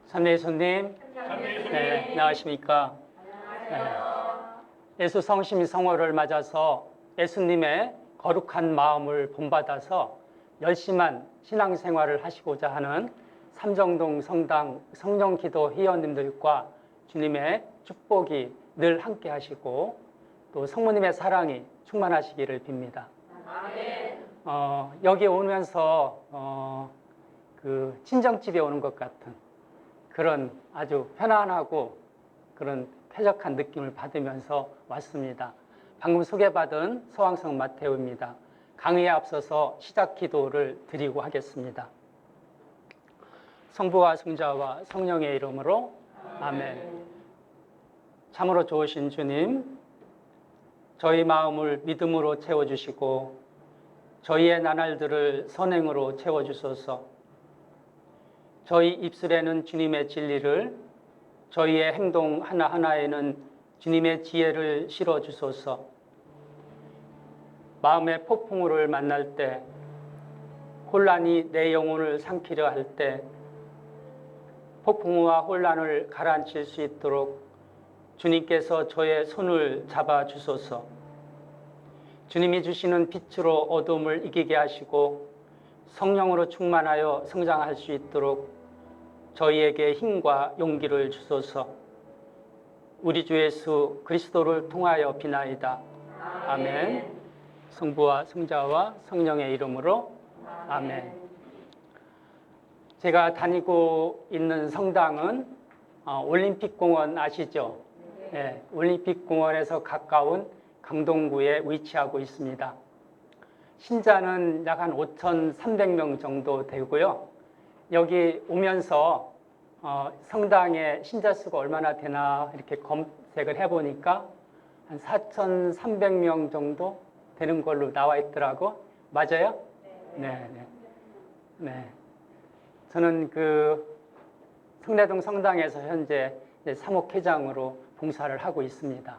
참내 예수님, 네, 안녕하십니까? 네. 예수 성심 성호를 맞아서 예수님의 거룩한 마음을 본받아서 열심한 신앙생활을 하시고자 하는 삼정동 성당 성령기도 회원님들과 주님의 축복이 늘 함께 하시고 또 성모님의 사랑이 충만하시기를 빕니다. 여기 오면서 그 친정집에 오는 것 같은 그런 아주 편안하고 그런 쾌적한 느낌을 받으면서 왔습니다. 방금 소개받은 서왕성 마테오입니다. 강의에 앞서서 시작 기도를 드리고 하겠습니다. 성부와 성자와 성령의 이름으로 아멘. 참으로 좋으신 주님, 저희 마음을 믿음으로 채워주시고 저희의 나날들을 선행으로 채워주소서. 저희 입술에는 주님의 진리를, 저희의 행동 하나하나에는 주님의 지혜를 실어주소서. 마음의 폭풍우를 만날 때, 혼란이 내 영혼을 삼키려 할 때 폭풍우와 혼란을 가라앉힐 수 있도록 주님께서 저의 손을 잡아주소서. 주님이 주시는 빛으로 어둠을 이기게 하시고 성령으로 충만하여 성장할 수 있도록 저희에게 힘과 용기를 주소서. 우리 주 예수 그리스도를 통하여 비나이다. 아멘. 성부와 성자와 성령의 이름으로 아멘. 제가 다니고 있는 성당은 올림픽공원 아시죠? 네, 올림픽공원에서 가까운 강동구에 위치하고 있습니다. 신자는 약 한 5,300명 정도 되고요. 여기 오면서 성당의 신자 수가 얼마나 되나 이렇게 검색을 해보니까 한 4,300명 정도 되는 걸로 나와 있더라고. 맞아요? 네. 네. 저는 그 성내동 성당에서 현재 사목회장으로 봉사를 하고 있습니다.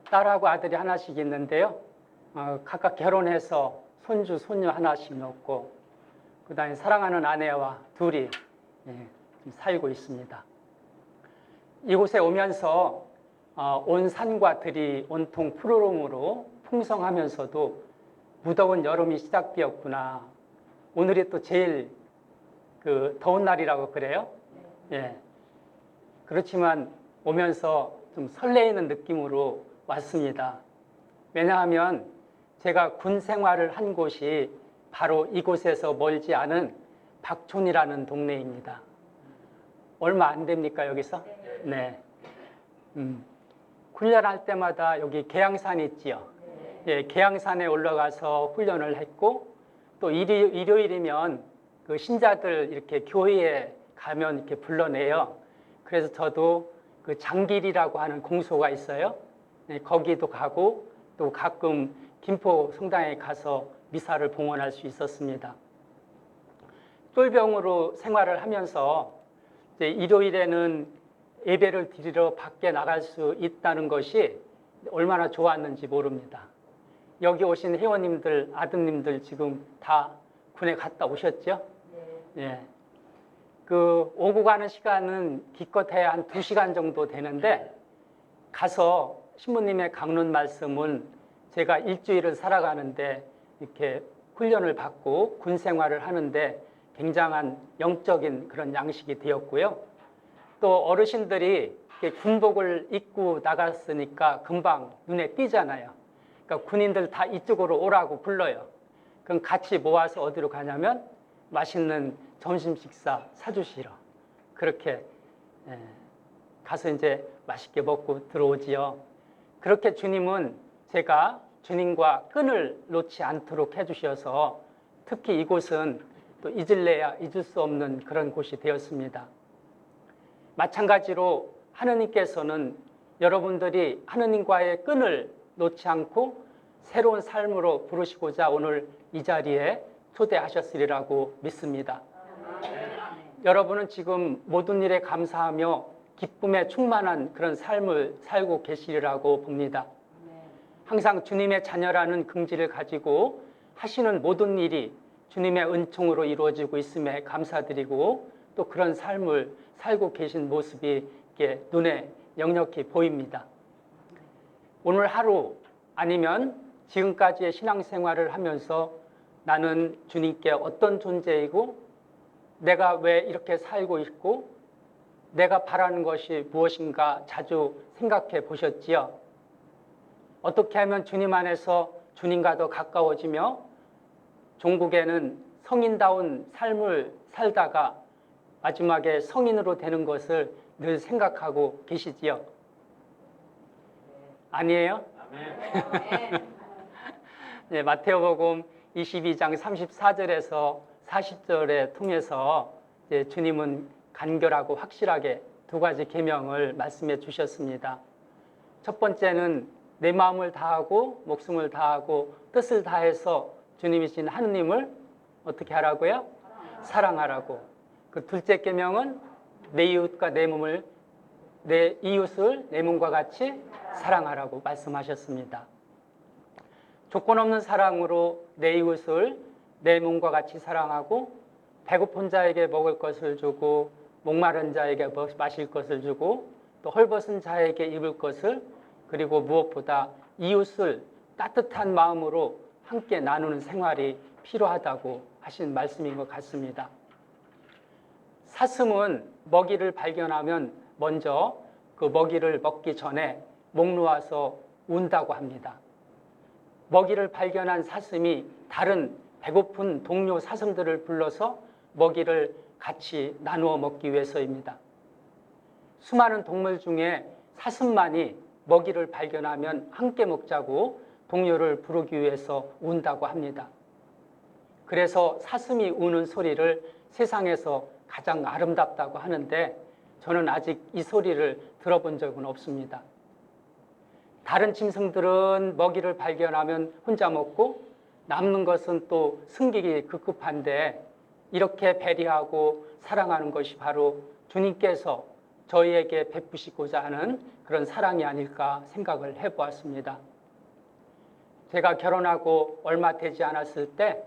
딸하고 아들이 하나씩 있는데요. 각각 결혼해서 손주, 손녀 하나씩 놓고 그 다음에 사랑하는 아내와 둘이 살고 있습니다. 이곳에 오면서 온 산과 들이 온통 푸르름으로 풍성하면서도 무더운 여름이 시작되었구나. 오늘이 또 제일 그 더운 날이라고 그래요. 예. 그렇지만 오면서 좀 설레이는 느낌으로 왔습니다. 왜냐하면 제가 군 생활을 한 곳이 바로 이곳에서 멀지 않은 박촌이라는 동네입니다. 얼마 안 됩니까, 여기서? 네. 훈련할 때마다 여기 계양산이 있지요. 예, 계양산에 올라가서 훈련을 했고 또 일요일이면 그 신자들 이렇게 교회에 가면 이렇게 불러내요. 그래서 저도 그 장길이라고 하는 공소가 있어요. 네, 거기도 가고 또 가끔 김포 성당에 가서 미사를 봉헌할 수 있었습니다. 쫄병으로 생활을 하면서 이제 일요일에는 예배를 드리러 밖에 나갈 수 있다는 것이 얼마나 좋았는지 모릅니다. 여기 오신 회원님들, 아드님들 지금 다 군에 갔다 오셨죠? 예. 그 오고 가는 시간은 기껏해야 한 2시간 정도 되는데 가서 신부님의 강론 말씀은 제가 일주일을 살아가는데 이렇게 훈련을 받고 군 생활을 하는데 굉장한 영적인 그런 양식이 되었고요. 또 어르신들이 군복을 입고 나갔으니까 금방 눈에 띄잖아요. 그러니까 군인들 다 이쪽으로 오라고 불러요. 그럼 같이 모아서 어디로 가냐면 맛있는 점심 식사 사주시러 그렇게 가서 이제 맛있게 먹고 들어오지요. 그렇게 주님은 제가 주님과 끈을 놓지 않도록 해주셔서 특히 이곳은 또 잊을래야 잊을 수 없는 그런 곳이 되었습니다. 마찬가지로 하느님께서는 여러분들이 하느님과의 끈을 놓지 않고 새로운 삶으로 부르시고자 오늘 이 자리에 초대하셨으리라고 믿습니다. 여러분은 지금 모든 일에 감사하며 기쁨에 충만한 그런 삶을 살고 계시리라고 봅니다. 항상 주님의 자녀라는 긍지를 가지고 하시는 모든 일이 주님의 은총으로 이루어지고 있음에 감사드리고 또 그런 삶을 살고 계신 모습이 이렇게 눈에 역력히 보입니다. 오늘 하루 아니면 지금까지의 신앙생활을 하면서 나는 주님께 어떤 존재이고 내가 왜 이렇게 살고 있고 내가 바라는 것이 무엇인가 자주 생각해 보셨지요? 어떻게 하면 주님 안에서 주님과 더 가까워지며 종국에는 성인다운 삶을 살다가 마지막에 성인으로 되는 것을 늘 생각하고 계시지요? 아니에요? 네, 마태오복음 22장 34절에서 40절에 통해서 주님은 간결하고 확실하게 두 가지 계명을 말씀해 주셨습니다. 첫 번째는 내 마음을 다하고 목숨을 다하고 뜻을 다해서 주님이신 하느님을 어떻게 하라고요? 사랑하라고. 그 둘째 계명은 내 이웃과 내 이웃을 내 몸과 같이 사랑하라고 말씀하셨습니다. 조건 없는 사랑으로 내 이웃을 내 몸과 같이 사랑하고 배고픈 자에게 먹을 것을 주고 목마른 자에게 마실 것을 주고 또 헐벗은 자에게 입을 것을 그리고 무엇보다 이웃을 따뜻한 마음으로 함께 나누는 생활이 필요하다고 하신 말씀인 것 같습니다. 사슴은 먹이를 발견하면 먼저 그 먹이를 먹기 전에 목 놓아서 운다고 합니다. 먹이를 발견한 사슴이 다른 배고픈 동료 사슴들을 불러서 먹이를 같이 나누어 먹기 위해서입니다. 수많은 동물 중에 사슴만이 먹이를 발견하면 함께 먹자고 동료를 부르기 위해서 운다고 합니다. 그래서 사슴이 우는 소리를 세상에서 가장 아름답다고 하는데 저는 아직 이 소리를 들어본 적은 없습니다. 다른 짐승들은 먹이를 발견하면 혼자 먹고 남는 것은 또 숨기기 급급한데 이렇게 배려하고 사랑하는 것이 바로 주님께서 저희에게 베푸시고자 하는 그런 사랑이 아닐까 생각을 해보았습니다. 제가 결혼하고 얼마 되지 않았을 때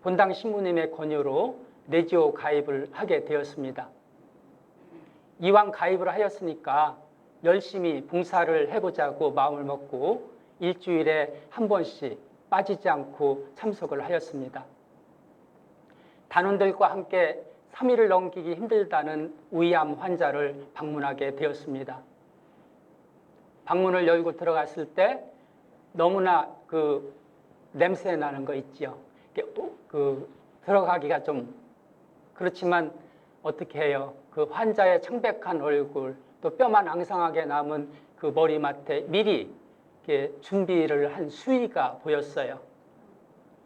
본당 신부님의 권유로 내지오 가입을 하게 되었습니다. 이왕 가입을 하였으니까 열심히 봉사를 해보자고 마음을 먹고 일주일에 한 번씩 빠지지 않고 참석을 하였습니다. 단원들과 함께 3일을 넘기기 힘들다는 우이암 환자를 방문하게 되었습니다. 방문을 열고 들어갔을 때 너무나 그 냄새 나는 거 있지요. 들어가기가 좀 그렇지만 어떻게 해요? 그 환자의 창백한 얼굴 또 뼈만 앙상하게 남은 그 머리맡에 미리 준비를 한 수의가 보였어요.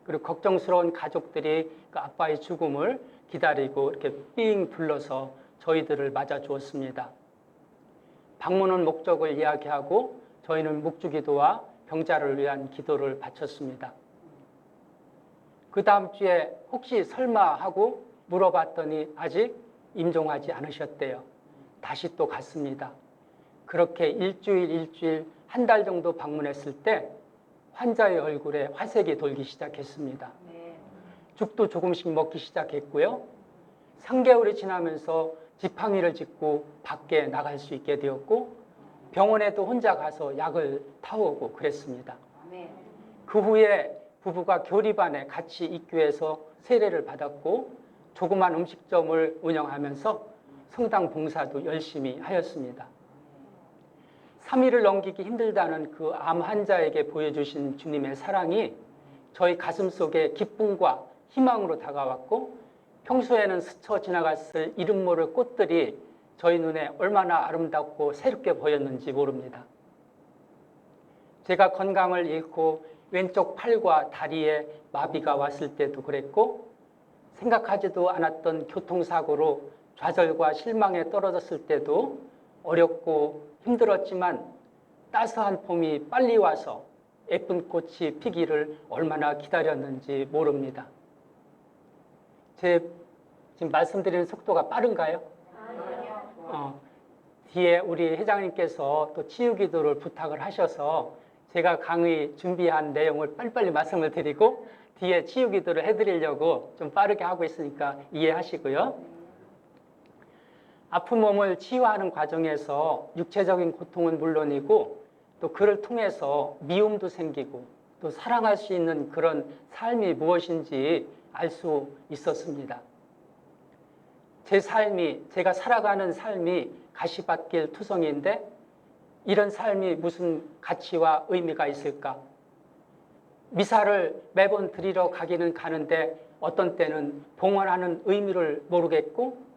그리고 걱정스러운 가족들이 그 아빠의 죽음을 기다리고 이렇게 삥 둘러서 저희들을 맞아 주었습니다. 방문은 목적을 이야기하고 저희는 묵주기도와 병자를 위한 기도를 바쳤습니다. 그 다음 주에 혹시 설마 하고 물어봤더니 아직 임종하지 않으셨대요. 다시 또 갔습니다. 그렇게 일주일 한 달 정도 방문했을 때 환자의 얼굴에 화색이 돌기 시작했습니다. 죽도 조금씩 먹기 시작했고요. 3개월이 지나면서 지팡이를 짚고 밖에 나갈 수 있게 되었고 병원에도 혼자 가서 약을 타오고 그랬습니다. 그 후에 부부가 교리반에 같이 입교해서 세례를 받았고 조그만 음식점을 운영하면서 성당 봉사도 열심히 하였습니다. 3일을 넘기기 힘들다는 그 암 환자에게 보여주신 주님의 사랑이 저희 가슴 속에 기쁨과 희망으로 다가왔고 평소에는 스쳐 지나갔을 이름 모를 꽃들이 저희 눈에 얼마나 아름답고 새롭게 보였는지 모릅니다. 제가 건강을 잃고 왼쪽 팔과 다리에 마비가 왔을 때도 그랬고 생각하지도 않았던 교통사고로 좌절과 실망에 떨어졌을 때도 어렵고 힘들었지만 따스한 봄이 빨리 와서 예쁜 꽃이 피기를 얼마나 기다렸는지 모릅니다. 제 지금 말씀드리는 속도가 빠른가요? 뒤에 우리 회장님께서 또 치유기도를 부탁을 하셔서 제가 강의 준비한 내용을 빨리빨리 말씀을 드리고 뒤에 치유기도를 해드리려고 좀 빠르게 하고 있으니까 이해하시고요. 아픈 몸을 치유하는 과정에서 육체적인 고통은 물론이고 또 그를 통해서 미움도 생기고 또 사랑할 수 있는 그런 삶이 무엇인지 알 수 있었습니다. 제 삶이, 제가 살아가는 삶이 가시밭길 투성이인데 이런 삶이 무슨 가치와 의미가 있을까? 미사를 매번 드리러 가기는 가는데 어떤 때는 봉헌하는 의미를 모르겠고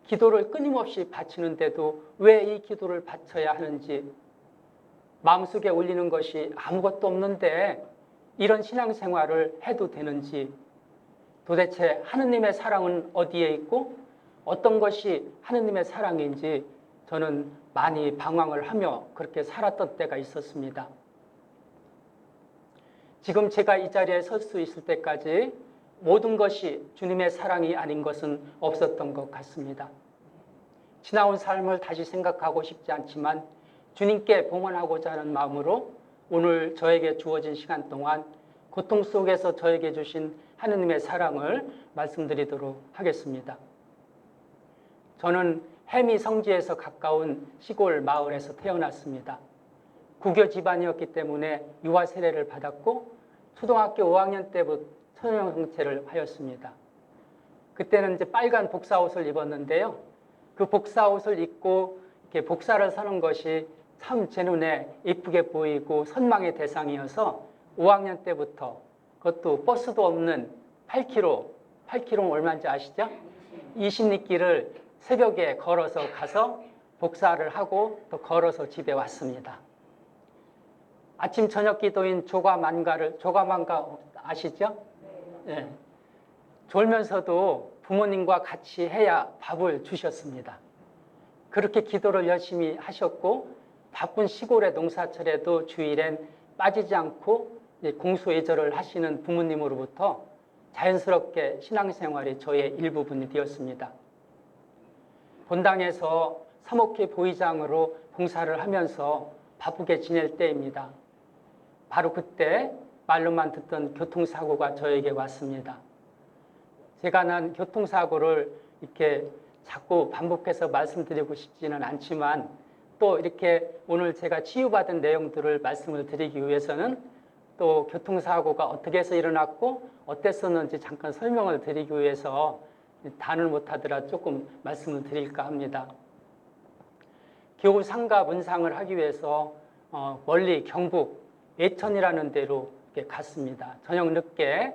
기도를 끊임없이 바치는데도 왜 이 기도를 바쳐야 하는지 마음속에 올리는 것이 아무것도 없는데 이런 신앙생활을 해도 되는지 도대체 하느님의 사랑은 어디에 있고 어떤 것이 하느님의 사랑인지 저는 많이 방황을 하며 그렇게 살았던 때가 있었습니다. 지금 제가 이 자리에 설 수 있을 때까지 모든 것이 주님의 사랑이 아닌 것은 없었던 것 같습니다. 지나온 삶을 다시 생각하고 싶지 않지만 주님께 봉헌하고자 하는 마음으로 오늘 저에게 주어진 시간 동안 고통 속에서 저에게 주신 하느님의 사랑을 말씀드리도록 하겠습니다. 저는 해미 성지에서 가까운 시골 마을에서 태어났습니다. 구교 집안이었기 때문에 유아 세례를 받았고 초등학교 5학년 때부터 처녀 형체를 하였습니다. 그때는 이제 빨간 복사옷을 입었는데요. 그 복사옷을 입고 이렇게 복사를 서는 것이 참 제 눈에 예쁘게 보이고 선망의 대상이어서 5학년 때부터 그것도 버스도 없는 8km 얼마인지 아시죠? 20리길을 새벽에 걸어서 가서 복사를 하고 또 걸어서 집에 왔습니다. 아침 저녁 기도인 조가만가 아시죠? 네. 졸면서도 부모님과 같이 해야 밥을 주셨습니다. 그렇게 기도를 열심히 하셨고 바쁜 시골의 농사철에도 주일엔 빠지지 않고 공수예절을 하시는 부모님으로부터 자연스럽게 신앙생활이 저의 일부분이 되었습니다. 본당에서 사목회 보의장으로 봉사를 하면서 바쁘게 지낼 때입니다. 바로 그때 말로만 듣던 교통사고가 저에게 왔습니다. 제가 난 교통사고를 이렇게 자꾸 반복해서 말씀드리고 싶지는 않지만 또 이렇게 오늘 제가 치유받은 내용들을 말씀을 드리기 위해서는 또 교통사고가 어떻게 해서 일어났고 어땠었는지 잠깐 설명을 드리기 위해서 단을 못하더라 조금 말씀을 드릴까 합니다. 겨우 상가 문상을 하기 위해서 멀리 경북 예천이라는 데로 갔습니다. 저녁 늦게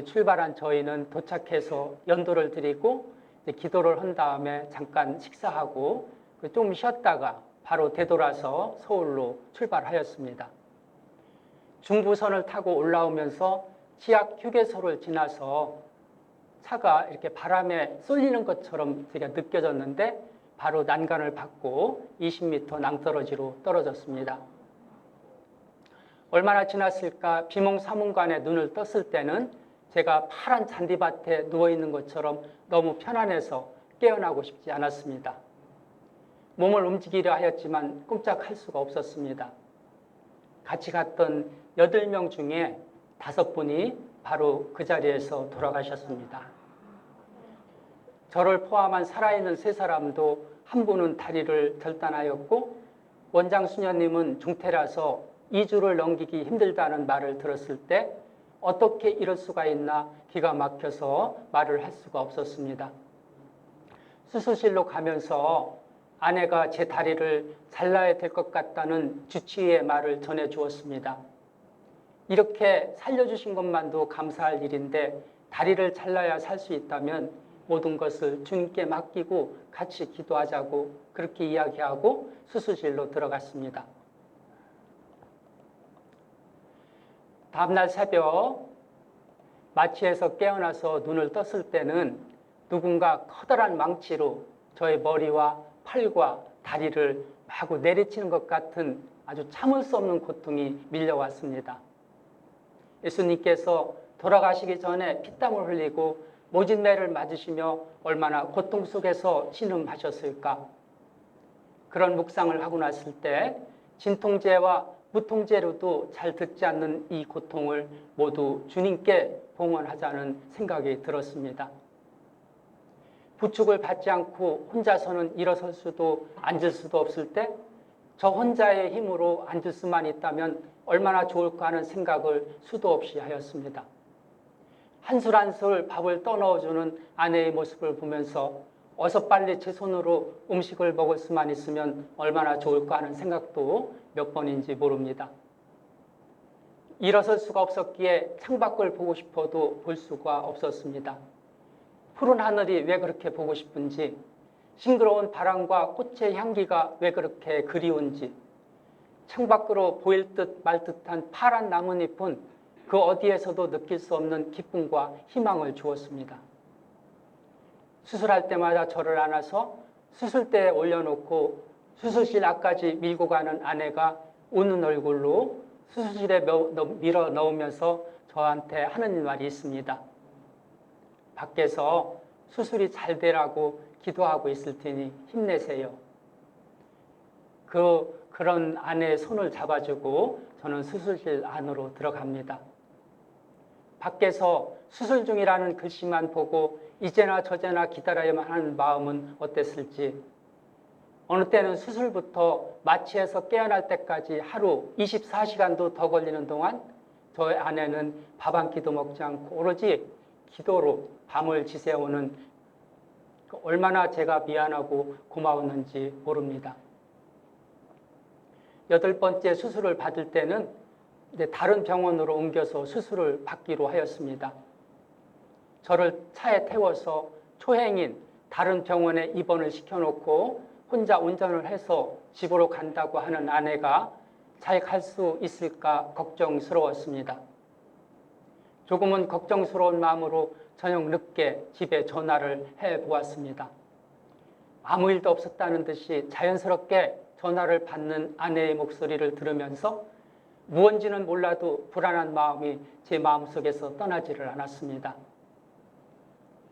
출발한 저희는 도착해서 연도를 드리고 기도를 한 다음에 잠깐 식사하고 좀 쉬었다가 바로 되돌아서 서울로 출발하였습니다. 중부선을 타고 올라오면서 지하 휴게소를 지나서 차가 이렇게 바람에 쏠리는 것처럼 제가 느껴졌는데 바로 난간을 받고 20m 낭떠러지로 떨어졌습니다. 얼마나 지났을까 비몽사몽간에 눈을 떴을 때는 제가 파란 잔디밭에 누워있는 것처럼 너무 편안해서 깨어나고 싶지 않았습니다. 몸을 움직이려 하였지만 꼼짝할 수가 없었습니다. 같이 갔던 8명 중에 5분이 바로 그 자리에서 돌아가셨습니다. 저를 포함한 살아있는 3사람도 한 분은 다리를 절단하였고 원장 수녀님은 중태라서 2주를 넘기기 힘들다는 말을 들었을 때 어떻게 이럴 수가 있나 기가 막혀서 말을 할 수가 없었습니다. 수술실로 가면서 아내가 제 다리를 잘라야 될 것 같다는 주치의의 말을 전해주었습니다. 이렇게 살려주신 것만도 감사할 일인데 다리를 잘라야 살 수 있다면 모든 것을 주님께 맡기고 같이 기도하자고 그렇게 이야기하고 수술실로 들어갔습니다. 다음날 새벽 마취에서 깨어나서 눈을 떴을 때는 누군가 커다란 망치로 저의 머리와 팔과 다리를 마구 내리치는 것 같은 아주 참을 수 없는 고통이 밀려왔습니다. 예수님께서 돌아가시기 전에 피땀을 흘리고 모진매를 맞으시며 얼마나 고통 속에서 신음하셨을까. 그런 묵상을 하고 났을 때 진통제와 무통제로도 잘 듣지 않는 이 고통을 모두 주님께 봉헌하자는 생각이 들었습니다. 부축을 받지 않고 혼자서는 일어설 수도 앉을 수도 없을 때 저 혼자의 힘으로 앉을 수만 있다면 얼마나 좋을까 하는 생각을 수도 없이 하였습니다. 한술 한술 밥을 떠넣어주는 아내의 모습을 보면서 어서 빨리 제 손으로 음식을 먹을 수만 있으면 얼마나 좋을까 하는 생각도 몇 번인지 모릅니다. 일어설 수가 없었기에 창밖을 보고 싶어도 볼 수가 없었습니다. 푸른 하늘이 왜 그렇게 보고 싶은지, 싱그러운 바람과 꽃의 향기가 왜 그렇게 그리운지, 창밖으로 보일 듯 말 듯한 파란 나뭇잎은 그 어디에서도 느낄 수 없는 기쁨과 희망을 주었습니다. 수술할 때마다 저를 안아서 수술대에 올려놓고 수술실 앞까지 밀고 가는 아내가 웃는 얼굴로 수술실에 밀어 넣으면서 저한테 하는 말이 있습니다. 밖에서 수술이 잘 되라고 기도하고 있을 테니 힘내세요. 그런 아내의 손을 잡아주고 저는 수술실 안으로 들어갑니다. 밖에서 수술 중이라는 글씨만 보고 이제나 저제나 기다려야만 하는 마음은 어땠을지, 어느 때는 수술부터 마취해서 깨어날 때까지 하루 24시간도 더 걸리는 동안 저의 아내는 밥 한 끼도 먹지 않고 오로지 기도로 밤을 지새우는 얼마나 제가 미안하고 고마웠는지 모릅니다. 8번째 수술을 받을 때는 다른 병원으로 옮겨서 수술을 받기로 하였습니다. 저를 차에 태워서 초행인 다른 병원에 입원을 시켜놓고 혼자 운전을 해서 집으로 간다고 하는 아내가 잘 갈 수 있을까 걱정스러웠습니다. 조금은 걱정스러운 마음으로 저녁 늦게 집에 전화를 해보았습니다. 아무 일도 없었다는 듯이 자연스럽게 전화를 받는 아내의 목소리를 들으면서 무언지는 몰라도 불안한 마음이 제 마음속에서 떠나지를 않았습니다.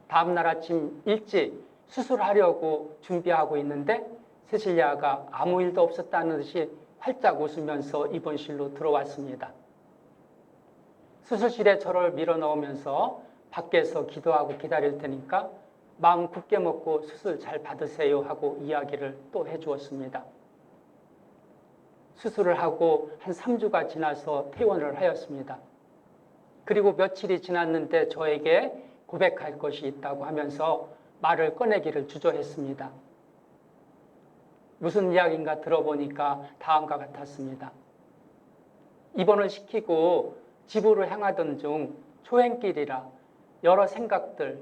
다음 날 아침 일찍 수술하려고 준비하고 있는데 세실리아가 아무 일도 없었다는 듯이 활짝 웃으면서 입원실로 들어왔습니다. 수술실에 저를 밀어넣으면서 밖에서 기도하고 기다릴 테니까 마음 굳게 먹고 수술 잘 받으세요 하고 이야기를 또 해주었습니다. 수술을 하고 한 3주가 지나서 퇴원을 하였습니다. 그리고 며칠이 지났는데 저에게 고백할 것이 있다고 하면서 말을 꺼내기를 주저했습니다. 무슨 이야기인가 들어보니까 다음과 같았습니다. 입원을 시키고 집으로 향하던 중 초행길이라 여러 생각들,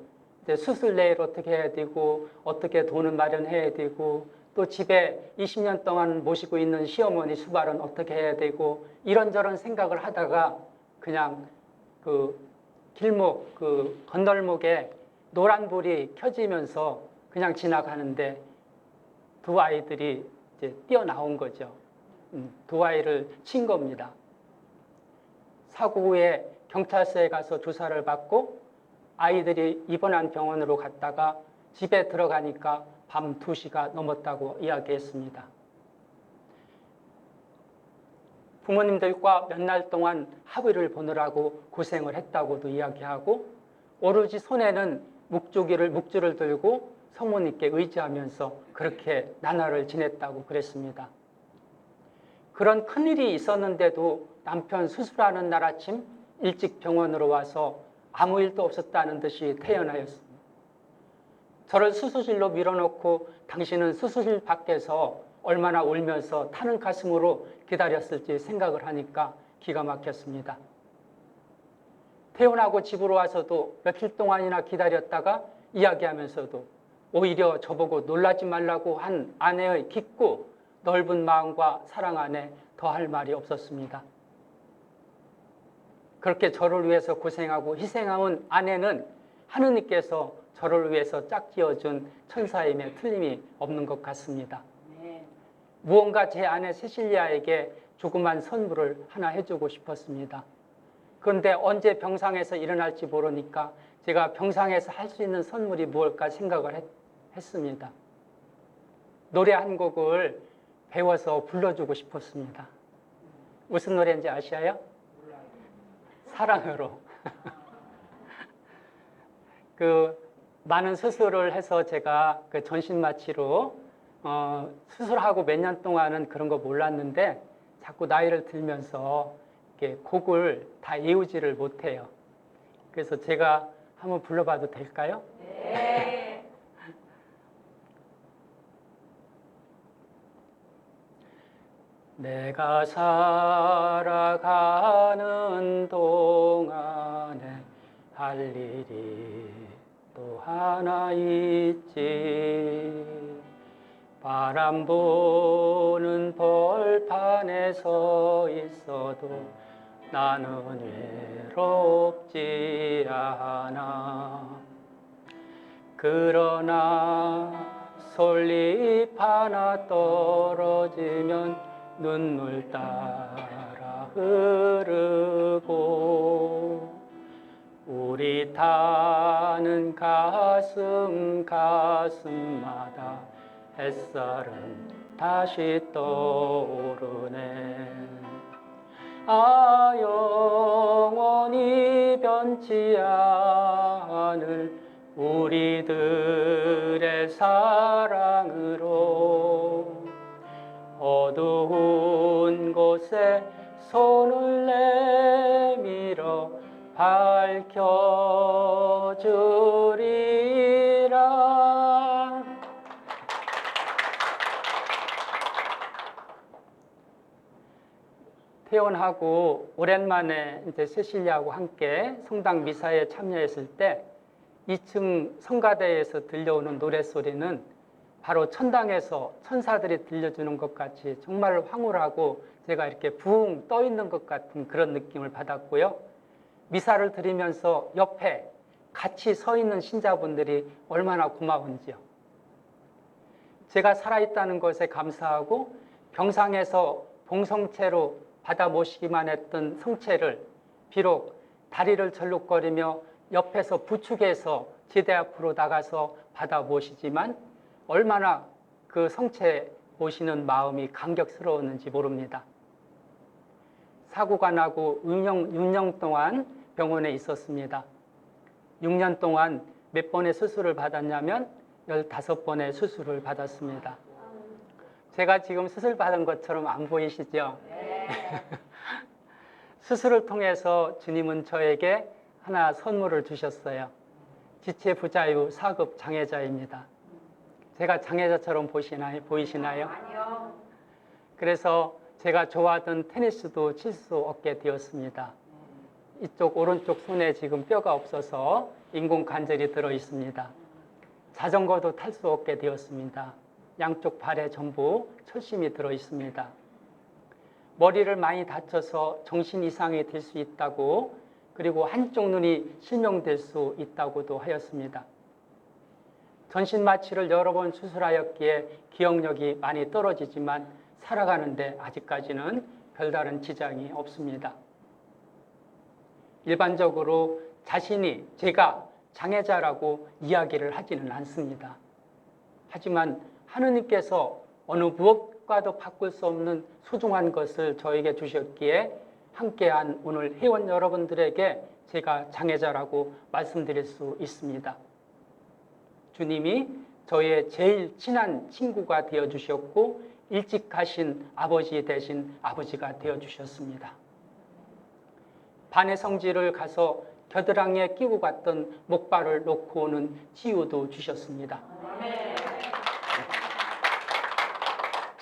수술 내일 어떻게 해야 되고 어떻게 돈을 마련해야 되고 또 집에 20년 동안 모시고 있는 시어머니 수발은 어떻게 해야 되고 이런저런 생각을 하다가 그냥 길목, 건널목에 노란불이 켜지면서 그냥 지나가는데 두 아이들이 이제 뛰어나온 거죠. 두 아이를 친 겁니다. 사고 후에 경찰서에 가서 조사를 받고 아이들이 입원한 병원으로 갔다가 집에 들어가니까 밤 2시가 넘었다고 이야기했습니다. 부모님들과 몇 날 동안 합의를 보느라고 고생을 했다고도 이야기하고 오로지 손에는 묵주를 들고 성모님께 의지하면서 그렇게 나날을 지냈다고 그랬습니다. 그런 큰일이 있었는데도 남편 수술하는 날 아침 일찍 병원으로 와서 아무 일도 없었다는 듯이 태어나였습니다. 저를 수술실로 밀어넣고 당신은 수술실 밖에서 얼마나 울면서 타는 가슴으로 기다렸을지 생각을 하니까 기가 막혔습니다. 퇴원하고 집으로 와서도 며칠 동안이나 기다렸다가 이야기하면서도 오히려 저보고 놀라지 말라고 한 아내의 깊고 넓은 마음과 사랑 안에 더할 말이 없었습니다. 그렇게 저를 위해서 고생하고 희생한 아내는 하느님께서 저를 위해서 짝지어준 천사임에 틀림이 없는 것 같습니다. 무언가 제 아내 세실리아에게 조그만 선물을 하나 해주고 싶었습니다. 그런데 언제 병상에서 일어날지 모르니까 제가 병상에서 할 수 있는 선물이 무엇일까 생각을 했습니다. 노래 한 곡을 배워서 불러주고 싶었습니다. 무슨 노래인지 아시아요? 사랑으로. 많은 수술을 해서 제가 그 전신마취로 수술하고 몇 년 동안은 그런 거 몰랐는데 자꾸 나이를 들면서 이렇게 곡을 다 외우지를 못해요. 그래서 제가 한번 불러봐도 될까요? 네. 내가 살아가는 동안에 할 일이 또 하나 있지. 바람 부는 벌판에 서 있어도 나는 외롭지 않아. 그러나 솔잎 하나 떨어지면 눈물 따라 흐르고 우리 타는 가슴마다 햇살은 다시 떠오르네. 아, 영원히 변치 않을 우리들의 사랑으로 어두운 곳에 손을 내밀어 밝혀주리라. 퇴원하고 오랜만에 이제 세실리아하고 함께 성당 미사에 참여했을 때 2층 성가대에서 들려오는 노랫소리는 바로 천당에서 천사들이 들려주는 것 같이 정말 황홀하고 제가 이렇게 붕 떠 있는 것 같은 그런 느낌을 받았고요. 미사를 드리면서 옆에 같이 서 있는 신자분들이 얼마나 고마운지요. 제가 살아있다는 것에 감사하고 병상에서 봉성체로 받아 모시기만 했던 성체를 비록 다리를 절룩거리며 옆에서 부축해서 제대 앞으로 나가서 받아 모시지만 얼마나 그 성체 모시는 마음이 감격스러웠는지 모릅니다. 사고가 나고 6년 동안 병원에 있었습니다. 6년 동안 몇 번의 수술을 받았냐면 15번의 수술을 받았습니다. 제가 지금 수술 받은 것처럼 안 보이시죠? 네. 수술을 통해서 주님은 저에게 하나 선물을 주셨어요. 지체부자유 4급 장애자입니다. 제가 장애자처럼 보이시나요? 아니요. 그래서 제가 좋아하던 테니스도 칠 수 없게 되었습니다. 이쪽 오른쪽 손에 지금 뼈가 없어서 인공 관절이 들어 있습니다. 자전거도 탈 수 없게 되었습니다. 양쪽 발에 전부 철심이 들어 있습니다. 머리를 많이 다쳐서 정신 이상이 될 수 있다고, 그리고 한쪽 눈이 실명될 수 있다고도 하였습니다. 전신 마취를 여러 번 수술하였기에 기억력이 많이 떨어지지만 살아가는데 아직까지는 별다른 지장이 없습니다. 일반적으로 제가 장애자라고 이야기를 하지는 않습니다. 하지만 하느님께서 어느 무엇과도 바꿀 수 없는 소중한 것을 저에게 주셨기에 함께한 오늘 회원 여러분들에게 제가 장애자라고 말씀드릴 수 있습니다. 주님이 저의 제일 친한 친구가 되어주셨고 일찍 가신 아버지 대신 아버지가 되어주셨습니다. 반의 성지를 가서 겨드랑이에 끼고 갔던 목발을 놓고 오는 치유도 주셨습니다.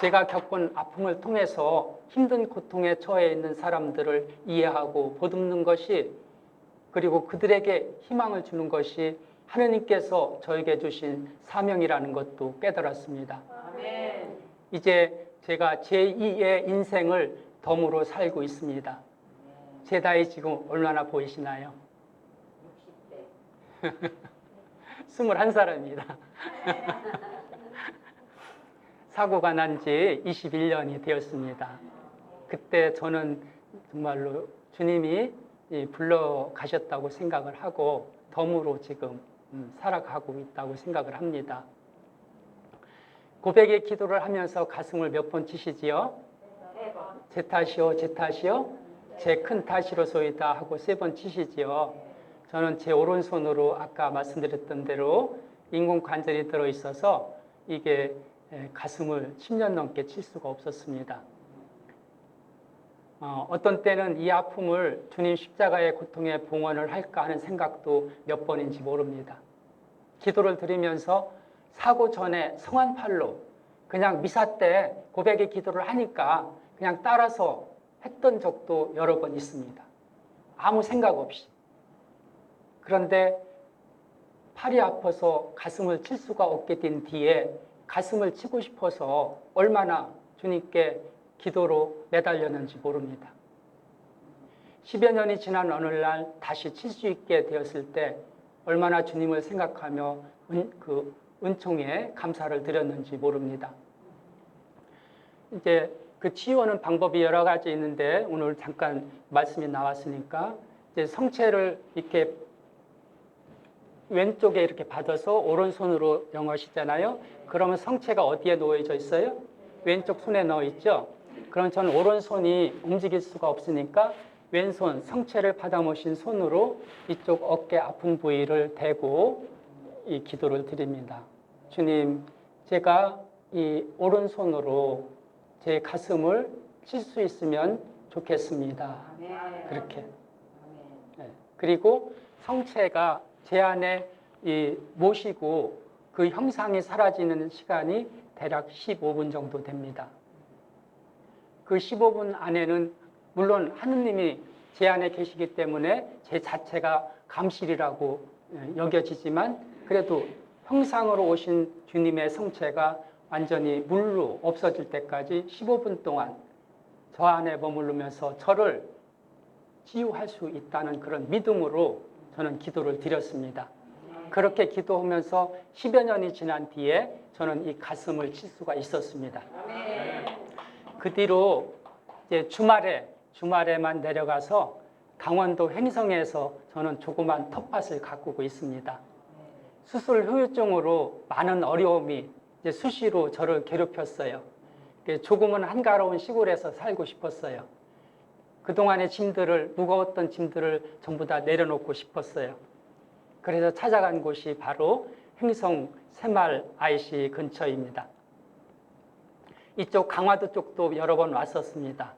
제가 겪은 아픔을 통해서 힘든 고통에 처해 있는 사람들을 이해하고 보듬는 것이, 그리고 그들에게 희망을 주는 것이 하느님께서 저에게 주신 사명이라는 것도 깨달았습니다. 아멘. 이제 제가 제2의 인생을 덤으로 살고 있습니다. 제 나이 지금 얼마나 보이시나요? 60대. 21살입니다. 사고가 난 지 21년이 되었습니다. 그때 저는 정말로 주님이 불러 가셨다고 생각을 하고 덤으로 지금 살아가고 있다고 생각을 합니다. 고백의 기도를 하면서 가슴을 몇 번 치시지요? 3번. 제 탓이요, 제 탓이요, 제 큰 탓이로소이다 하고 3번 치시지요. 저는 제 오른손으로 아까 말씀드렸던 대로 인공관절이 들어있어서 이게 가슴을 10년 넘게 칠 수가 없었습니다. 어떤 때는 이 아픔을 주님 십자가의 고통에 봉헌을 할까 하는 생각도 몇 번인지 모릅니다. 기도를 드리면서 사고 전에 성한팔로 그냥 미사 때 고백의 기도를 하니까 그냥 따라서 했던 적도 여러 번 있습니다. 아무 생각 없이. 그런데 팔이 아파서 가슴을 칠 수가 없게 된 뒤에 가슴을 치고 싶어서 얼마나 주님께 기도로 매달렸는지 모릅니다. 10여 년이 지난 어느 날 다시 칠 수 있게 되었을 때 얼마나 주님을 생각하며 그 은총에 감사를 드렸는지 모릅니다. 이제 그 치유하는 방법이 여러 가지 있는데 오늘 잠깐 말씀이 나왔으니까 이제 성체를 이렇게 왼쪽에 이렇게 받아서 오른손으로 영어시잖아요. 그러면 성체가 어디에 놓여져 있어요? 왼쪽 손에 넣어 있죠. 그럼 저는 오른손이 움직일 수가 없으니까 왼손 성체를 받아 모신 손으로 이쪽 어깨 아픈 부위를 대고 이 기도를 드립니다. 주님, 제가 이 오른손으로 제 가슴을 칠 수 있으면 좋겠습니다. 그렇게. 네. 그리고 성체가 제 안에 모시고 그 형상이 사라지는 시간이 대략 15분 정도 됩니다. 그 15분 안에는 물론 하느님이 제 안에 계시기 때문에 제 자체가 감실이라고 여겨지지만 그래도 형상으로 오신 주님의 성체가 완전히 물로 없어질 때까지 15분 동안 저 안에 머무르면서 저를 치유할 수 있다는 그런 믿음으로 저는 기도를 드렸습니다. 그렇게 기도하면서 10여 년이 지난 뒤에 저는 이 가슴을 칠 수가 있었습니다. 그 뒤로 이제 주말에만 내려가서 강원도 횡성에서 저는 조그만 텃밭을 가꾸고 있습니다. 수술 후유증으로 많은 어려움이 이제 수시로 저를 괴롭혔어요. 조금은 한가로운 시골에서 살고 싶었어요. 그동안의 무거웠던 짐들을 전부 다 내려놓고 싶었어요. 그래서 찾아간 곳이 바로 횡성 새마을 IC 근처입니다. 이쪽 강화도 쪽도 여러 번 왔었습니다.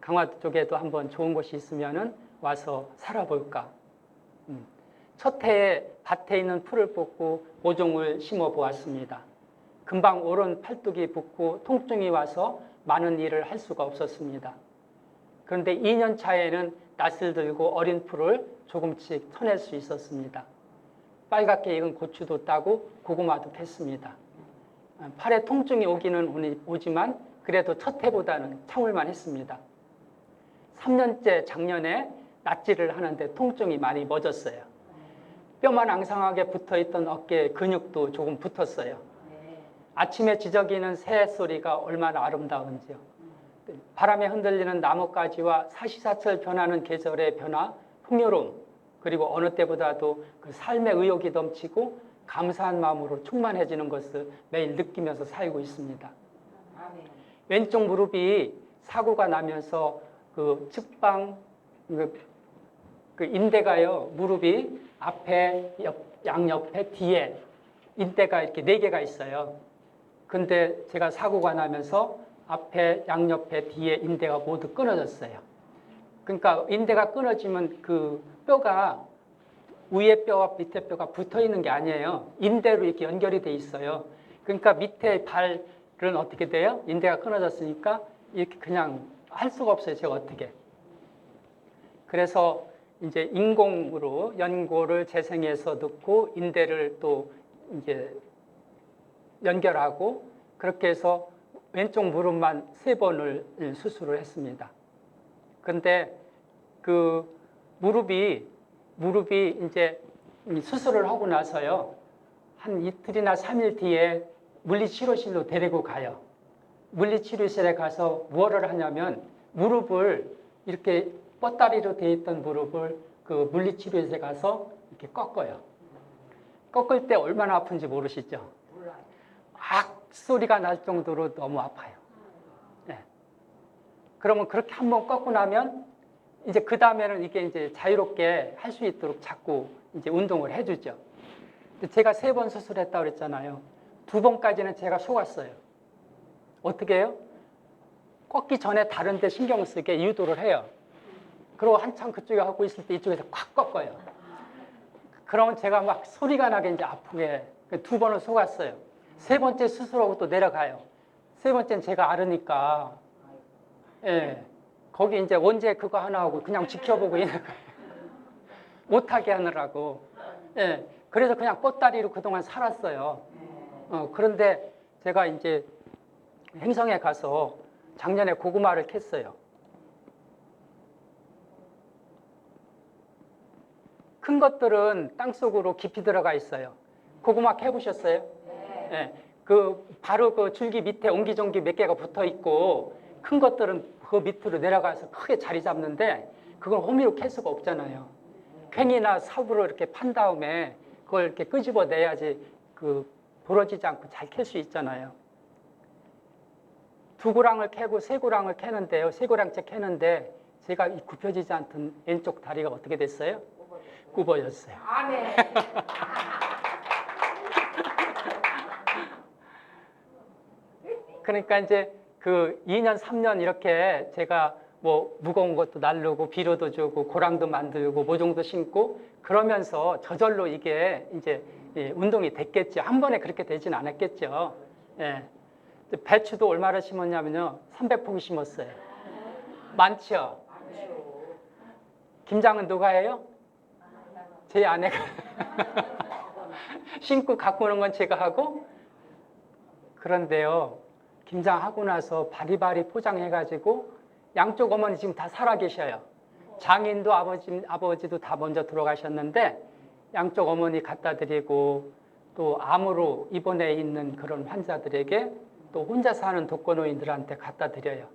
강화도 쪽에도 한번 좋은 곳이 있으면 와서 살아볼까. 첫 해에 밭에 있는 풀을 뽑고 모종을 심어 보았습니다. 금방 오른 팔뚝이 붓고 통증이 와서 많은 일을 할 수가 없었습니다. 그런데 2년 차에는 낯을 들고 어린 풀을 조금씩 터낼 수 있었습니다. 빨갛게 익은 고추도 따고 고구마도 캤습니다. 팔에 통증이 오기는 오지만 그래도 첫 해보다는 참을만 했습니다. 3년째 작년에 낫지를 하는데 통증이 많이 멎었어요. 뼈만 앙상하게 붙어있던 어깨에 근육도 조금 붙었어요. 아침에 지저귀는 새 소리가 얼마나 아름다운지요. 바람에 흔들리는 나뭇가지와 사시사철 변하는 계절의 변화, 풍요로움, 그리고 어느 때보다도 그 삶의 의욕이 넘치고 감사한 마음으로 충만해지는 것을 매일 느끼면서 살고 있습니다. 왼쪽 무릎이 사고가 나면서 그 측방, 그 인대가요, 무릎이 앞에, 양옆에, 뒤에 인대가 이렇게 4개가 있어요. 근데 제가 사고가 나면서 앞에, 양옆에, 뒤에 인대가 모두 끊어졌어요. 그러니까 인대가 끊어지면 그 뼈가 위에 뼈와 밑에 뼈가 붙어 있는 게 아니에요. 인대로 이렇게 연결이 돼 있어요. 그러니까 밑에 발은 어떻게 돼요? 인대가 끊어졌으니까 이렇게 그냥 할 수가 없어요. 제가 어떻게. 그래서 이제 인공으로 연고를 재생해서 넣고 인대를 또 이제 연결하고 그렇게 해서 왼쪽 무릎만 3번을 수술을 했습니다. 근데 그 무릎이 이제 수술을 하고 나서요. 한 이틀이나 3일 뒤에 물리치료실로 데리고 가요. 물리치료실에 가서 무엇을 하냐면 무릎을 이렇게 뻗다리로 되어 있던 무릎을 그 물리치료실에 가서 이렇게 꺾어요. 꺾을 때 얼마나 아픈지 모르시죠? 악 소리가 날 정도로 너무 아파요. 네. 그러면 그렇게 한번 꺾고 나면 이제 그 다음에는 이게 이제 자유롭게 할 수 있도록 자꾸 이제 운동을 해주죠. 제가 3번 수술했다고 그랬잖아요. 2번까지는 제가 속았어요. 어떻게 해요? 꺾기 전에 다른 데 신경 쓰게 유도를 해요. 그리고 한참 그쪽에 하고 있을 때 이쪽에서 콱 꺾어요. 그러면 제가 막 소리가 나게 이제 아프게 2번을 속았어요. 3번째 수술하고 또 내려가요. 3번째는 제가 앓으니까, 예. 거기 이제 언제 그거 하나 하고 그냥 지켜보고 있는 거예요. 못하게 하느라고. 예. 그래서 그냥 뻗다리로 그동안 살았어요. 그런데 제가 이제 행성에 가서 작년에 고구마를 캤어요. 큰 것들은 땅속으로 깊이 들어가 있어요. 고구마 캐보셨어요? 예. 바로 그 줄기 밑에 옹기종기 몇 개가 붙어 있고 큰 것들은 그 밑으로 내려가서 크게 자리 잡는데 그건 호미로 캘 수가 없잖아요. 괭이나 삽으로 이렇게 판 다음에 그걸 이렇게 끄집어 내야지 부러지지 않고 잘 캘 수 있잖아요. 2고랑을 캐고 3고랑을 캐는데요. 3고랑째 캐는데 제가 이 굽혀지지 않던 왼쪽 다리가 어떻게 됐어요? 굽어졌어요. 아멘. 그러니까 이제 2년, 3년 이렇게 제가 뭐 무거운 것도 나르고 비료도 주고 고랑도 만들고 모종도 심고 그러면서 저절로 이게 이제 운동이 됐겠죠. 한 번에 그렇게 되진 않았겠죠. 예. 배추도 얼마나 심었냐면요. 300포기 심었어요. 많죠? 김장은 누가 해요? 제 아내가. 심고 갖고 오는 건 제가 하고. 그런데요. 김장하고 나서 바리바리 포장해가지고 양쪽 어머니 지금 다 살아계셔요. 장인도 아버지도 다 먼저 들어가셨는데 양쪽 어머니 갖다 드리고 또 암으로 입원해 있는 그런 환자들에게 또 혼자 사는 독거노인들한테 갖다 드려요.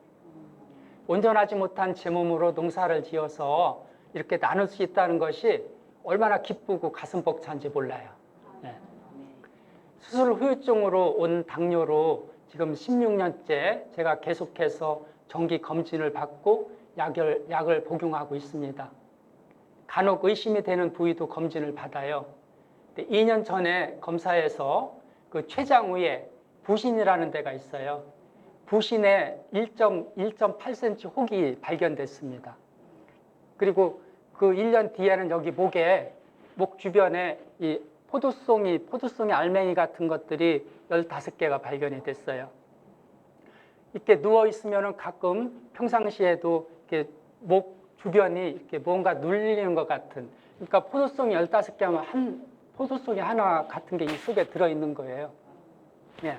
온전하지 못한 제 몸으로 농사를 지어서 이렇게 나눌 수 있다는 것이 얼마나 기쁘고 가슴 벅찬지 몰라요. 네. 수술 후유증으로 온 당뇨로 지금 16년째 제가 계속해서 정기 검진을 받고 약을 복용하고 있습니다. 간혹 의심이 되는 부위도 검진을 받아요. 2년 전에 검사에서 그 췌장 위에 부신이라는 데가 있어요. 부신에 1.8cm 혹이 발견됐습니다. 그리고 그 1년 뒤에는 여기 목 주변에 이 포도송이 알맹이 같은 것들이 15개가 발견이 됐어요. 이렇게 누워 있으면 가끔 평상시에도 이렇게 목 주변이 이렇게 뭔가 눌리는 것 같은, 그러니까 포도송이 15개 하면 한 포도송이 하나 같은 게 이 속에 들어있는 거예요. 예.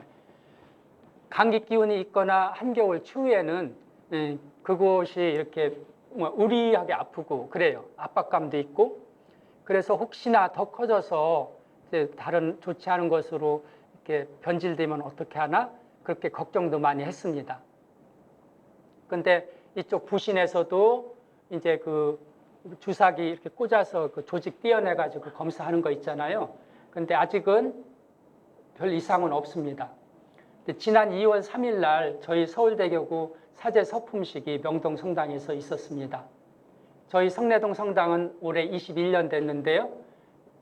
감기 기운이 있거나 한겨울 추위에는 그곳이 이렇게 우리하게 아프고 그래요. 압박감도 있고. 그래서 혹시나 더 커져서 이제 다른 좋지 않은 것으로 이렇게 변질되면 어떻게 하나 그렇게 걱정도 많이 했습니다. 근데 이쪽 부신에서도 이제 그 주사기 이렇게 꽂아서 그 조직 떼어내가지고 검사하는 거 있잖아요. 근데 아직은 별 이상은 없습니다. 지난 2월 3일 날 저희 서울대교구 사제 서품식이 명동 성당에서 있었습니다. 저희 성내동 성당은 올해 21년 됐는데요.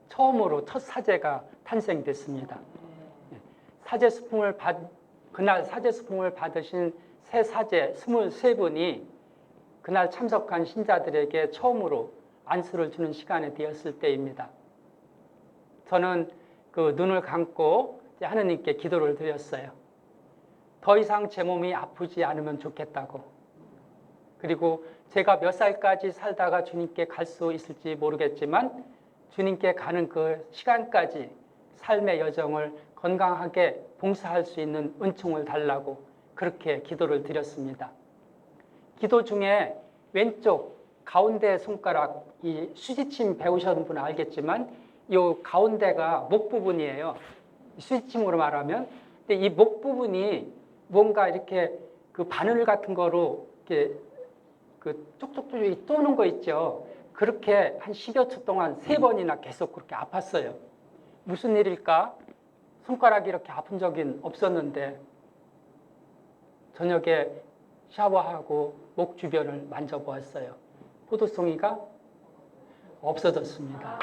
처음으로 첫 사제가 탄생됐습니다. 그날 사제 수품을 받으신 새 사제 23분이 그날 참석한 신자들에게 처음으로 안수를 주는 시간이 되었을 때입니다. 저는 그 눈을 감고 하느님께 기도를 드렸어요. 더 이상 제 몸이 아프지 않으면 좋겠다고. 그리고 제가 몇 살까지 살다가 주님께 갈 수 있을지 모르겠지만 주님께 가는 그 시간까지 삶의 여정을 건강하게 봉사할 수 있는 은총을 달라고 그렇게 기도를 드렸습니다. 기도 중에 왼쪽 가운데 손가락, 이 수지침 배우셨는 분은 알겠지만 이 가운데가 목 부분이에요. 수지침으로 말하면. 근데 이 목 부분이 뭔가 이렇게 그 바늘 같은 거로 이렇게 그 쪽쪽쪽이 떠는 거 있죠. 그렇게 한 10여 초 동안 3번이나 계속 그렇게 아팠어요. 무슨 일일까? 손가락이 이렇게 아픈 적은 없었는데 저녁에 샤워하고 목 주변을 만져보았어요. 포도송이가 없어졌습니다.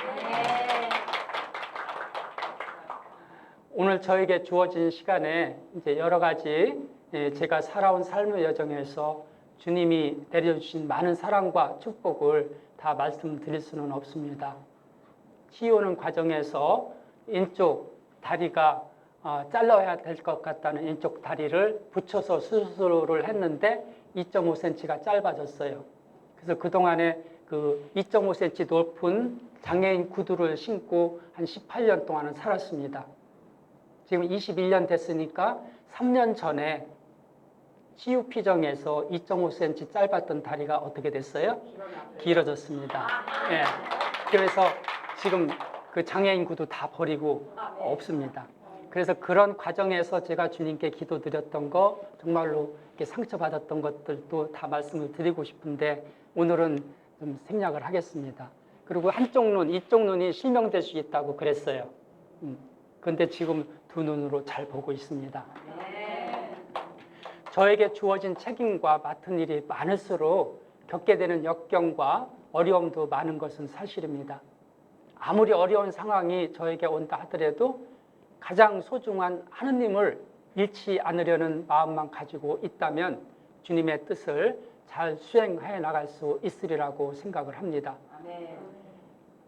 오늘 저에게 주어진 시간에 이제 여러 가지 제가 살아온 삶의 여정에서 주님이 내려주신 많은 사랑과 축복을 다 말씀드릴 수는 없습니다. 치유하는 과정에서 왼쪽 다리가 잘라야 될 것 같다는 왼쪽 다리를 붙여서 수술을 했는데 2.5cm가 짧아졌어요. 그래서 그동안에 그 2.5cm 높은 장애인 구두를 신고 한 18년 동안은 살았습니다. 지금 21년 됐으니까 3년 전에 치유 피정에서 2.5cm 짧았던 다리가 어떻게 됐어요? 길어졌습니다. 예. 그래서 지금 그 장애인 구두 다 버리고 없습니다. 그래서 그런 과정에서 제가 주님께 기도드렸던 거, 정말로 이렇게 상처받았던 것들도 다 말씀을 드리고 싶은데 오늘은 좀 생략을 하겠습니다. 그리고 한쪽 눈, 이쪽 눈이 실명될 수 있다고 그랬어요. 그런데 지금 두 눈으로 잘 보고 있습니다. 저에게 주어진 책임과 맡은 일이 많을수록 겪게 되는 역경과 어려움도 많은 것은 사실입니다. 아무리 어려운 상황이 저에게 온다 하더라도 가장 소중한 하느님을 잃지 않으려는 마음만 가지고 있다면 주님의 뜻을 잘 수행해 나갈 수 있으리라고 생각을 합니다.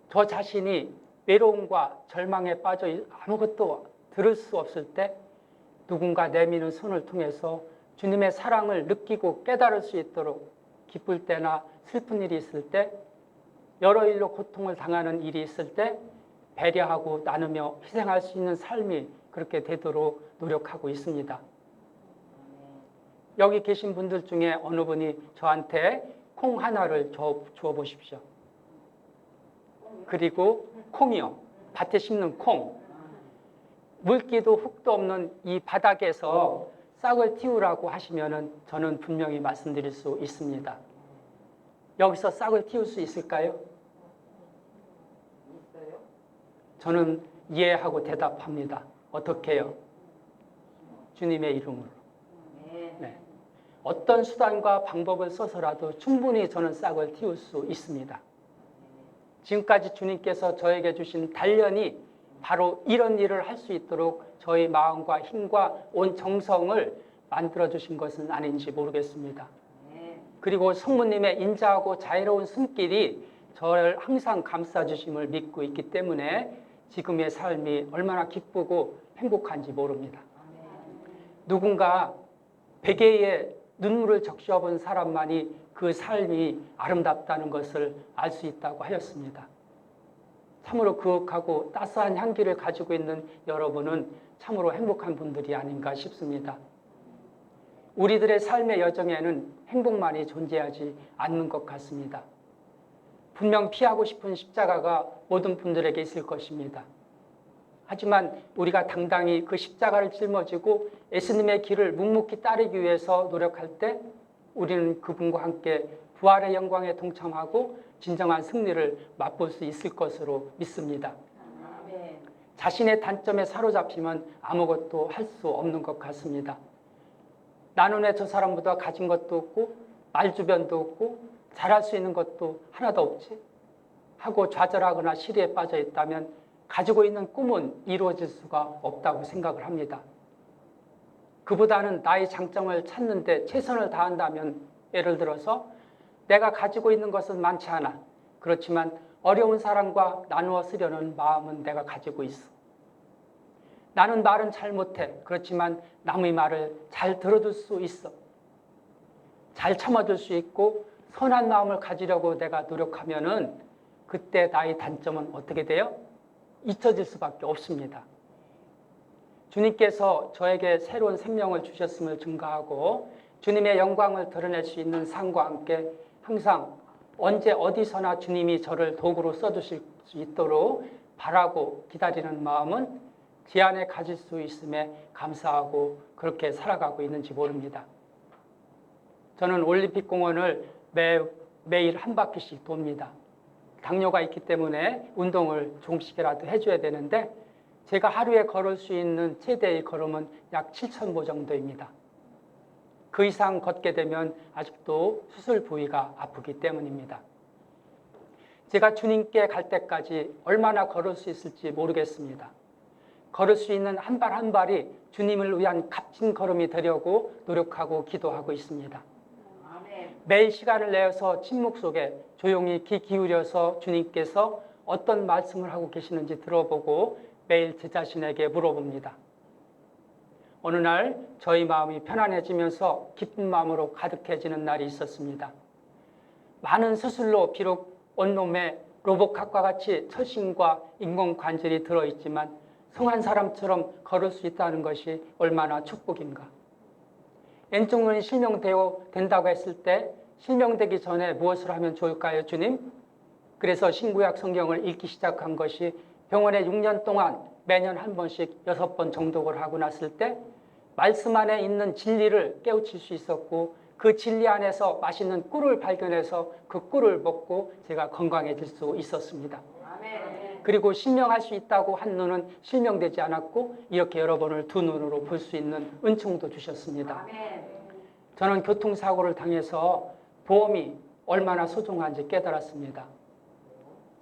저 자신이 외로움과 절망에 빠져 아무것도 들을 수 없을 때 누군가 내미는 손을 통해서 주님의 사랑을 느끼고 깨달을 수 있도록 기쁠 때나 슬픈 일이 있을 때 여러 일로 고통을 당하는 일이 있을 때 배려하고 나누며 희생할 수 있는 삶이 그렇게 되도록 노력하고 있습니다. 여기 계신 분들 중에 어느 분이 저한테 콩 하나를 주어 보십시오. 그리고 콩이요. 밭에 심는 콩. 물기도 흙도 없는 이 바닥에서 싹을 틔우라고 하시면은 저는 분명히 말씀드릴 수 있습니다. 여기서 싹을 틔울 수 있을까요? 저는 이해하고 대답합니다. 어떻게 해요? 주님의 이름으로. 네. 어떤 수단과 방법을 써서라도 충분히 저는 싹을 틔울 수 있습니다. 지금까지 주님께서 저에게 주신 단련이 바로 이런 일을 할 수 있도록 저의 마음과 힘과 온 정성을 만들어주신 것은 아닌지 모르겠습니다. 그리고 성모님의 인자하고 자애로운 손길이 저를 항상 감싸주심을 믿고 있기 때문에 지금의 삶이 얼마나 기쁘고 행복한지 모릅니다. 누군가 베개에 눈물을 적셔본 사람만이 그 삶이 아름답다는 것을 알 수 있다고 하였습니다. 참으로 그윽하고 따스한 향기를 가지고 있는 여러분은 참으로 행복한 분들이 아닌가 싶습니다. 우리들의 삶의 여정에는 행복만이 존재하지 않는 것 같습니다. 분명 피하고 싶은 십자가가 모든 분들에게 있을 것입니다. 하지만 우리가 당당히 그 십자가를 짊어지고 예수님의 길을 묵묵히 따르기 위해서 노력할 때 우리는 그분과 함께 부활의 영광에 동참하고 진정한 승리를 맛볼 수 있을 것으로 믿습니다. 자신의 단점에 사로잡히면 아무것도 할 수 없는 것 같습니다. 나는 왜 저 사람보다 가진 것도 없고 말주변도 없고 잘할 수 있는 것도 하나도 없지? 하고 좌절하거나 시리에 빠져 있다면 가지고 있는 꿈은 이루어질 수가 없다고 생각을 합니다. 그보다는 나의 장점을 찾는데 최선을 다한다면, 예를 들어서 내가 가지고 있는 것은 많지 않아. 그렇지만 어려운 사람과 나누어 쓰려는 마음은 내가 가지고 있어. 나는 말은 잘 못해. 그렇지만 남의 말을 잘 들어줄 수 있어. 잘 참아줄 수 있고 선한 마음을 가지려고 내가 노력하면은 그때 나의 단점은 어떻게 돼요? 잊혀질 수밖에 없습니다. 주님께서 저에게 새로운 생명을 주셨음을 증거하고 주님의 영광을 드러낼 수 있는 삶과 함께 항상 언제 어디서나 주님이 저를 도구로 써주실 수 있도록 바라고 기다리는 마음은 제 안에 가질 수 있음에 감사하고 그렇게 살아가고 있는지 모릅니다. 저는 올림픽 공원을 매일 한 바퀴씩 돕니다. 당뇨가 있기 때문에 운동을 조금씩이라도 해줘야 되는데 제가 하루에 걸을 수 있는 최대의 걸음은 약 7,000보 정도입니다. 그 이상 걷게 되면 아직도 수술 부위가 아프기 때문입니다. 제가 주님께 갈 때까지 얼마나 걸을 수 있을지 모르겠습니다. 걸을 수 있는 한 발 한 발이 주님을 위한 값진 걸음이 되려고 노력하고 기도하고 있습니다. 매일 시간을 내어서 침묵 속에 조용히 귀 기울여서 주님께서 어떤 말씀을 하고 계시는지 들어보고 매일 제 자신에게 물어봅니다. 어느 날 저희 마음이 편안해지면서 기쁜 마음으로 가득해지는 날이 있었습니다. 많은 수술로 비록 온몸에 로봇캅과 같이 철심과 인공관절이 들어있지만 성한 사람처럼 걸을 수 있다는 것이 얼마나 축복인가. 왼쪽 눈이 실명된다고 했을 때 실명되기 전에 무엇을 하면 좋을까요, 주님? 그래서 신구약 성경을 읽기 시작한 것이 병원에 6년 동안 매년 한 번씩 6번 정독을 하고 났을 때 말씀 안에 있는 진리를 깨우칠 수 있었고 그 진리 안에서 맛있는 꿀을 발견해서 그 꿀을 먹고 제가 건강해질 수 있었습니다. 그리고 실명할 수 있다고 한 눈은 실명되지 않았고 이렇게 여러분을 두 눈으로 볼 수 있는 은총도 주셨습니다. 저는 교통사고를 당해서 보험이 얼마나 소중한지 깨달았습니다.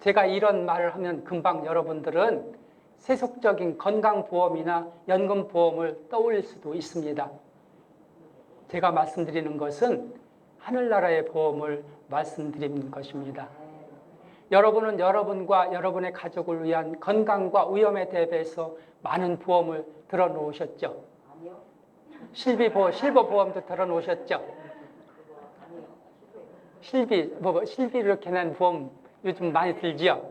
제가 이런 말을 하면 금방 여러분들은 세속적인 건강보험이나 연금보험을 떠올릴 수도 있습니다. 제가 말씀드리는 것은 하늘나라의 보험을 말씀드리는 것입니다. 여러분은 여러분과 여러분의 가족을 위한 건강과 위험에 대비해서 많은 보험을 들어놓으셨죠? 실버 보험도 들어놓으셨죠? 실비 이렇게 낸 보험 요즘 많이 들지요?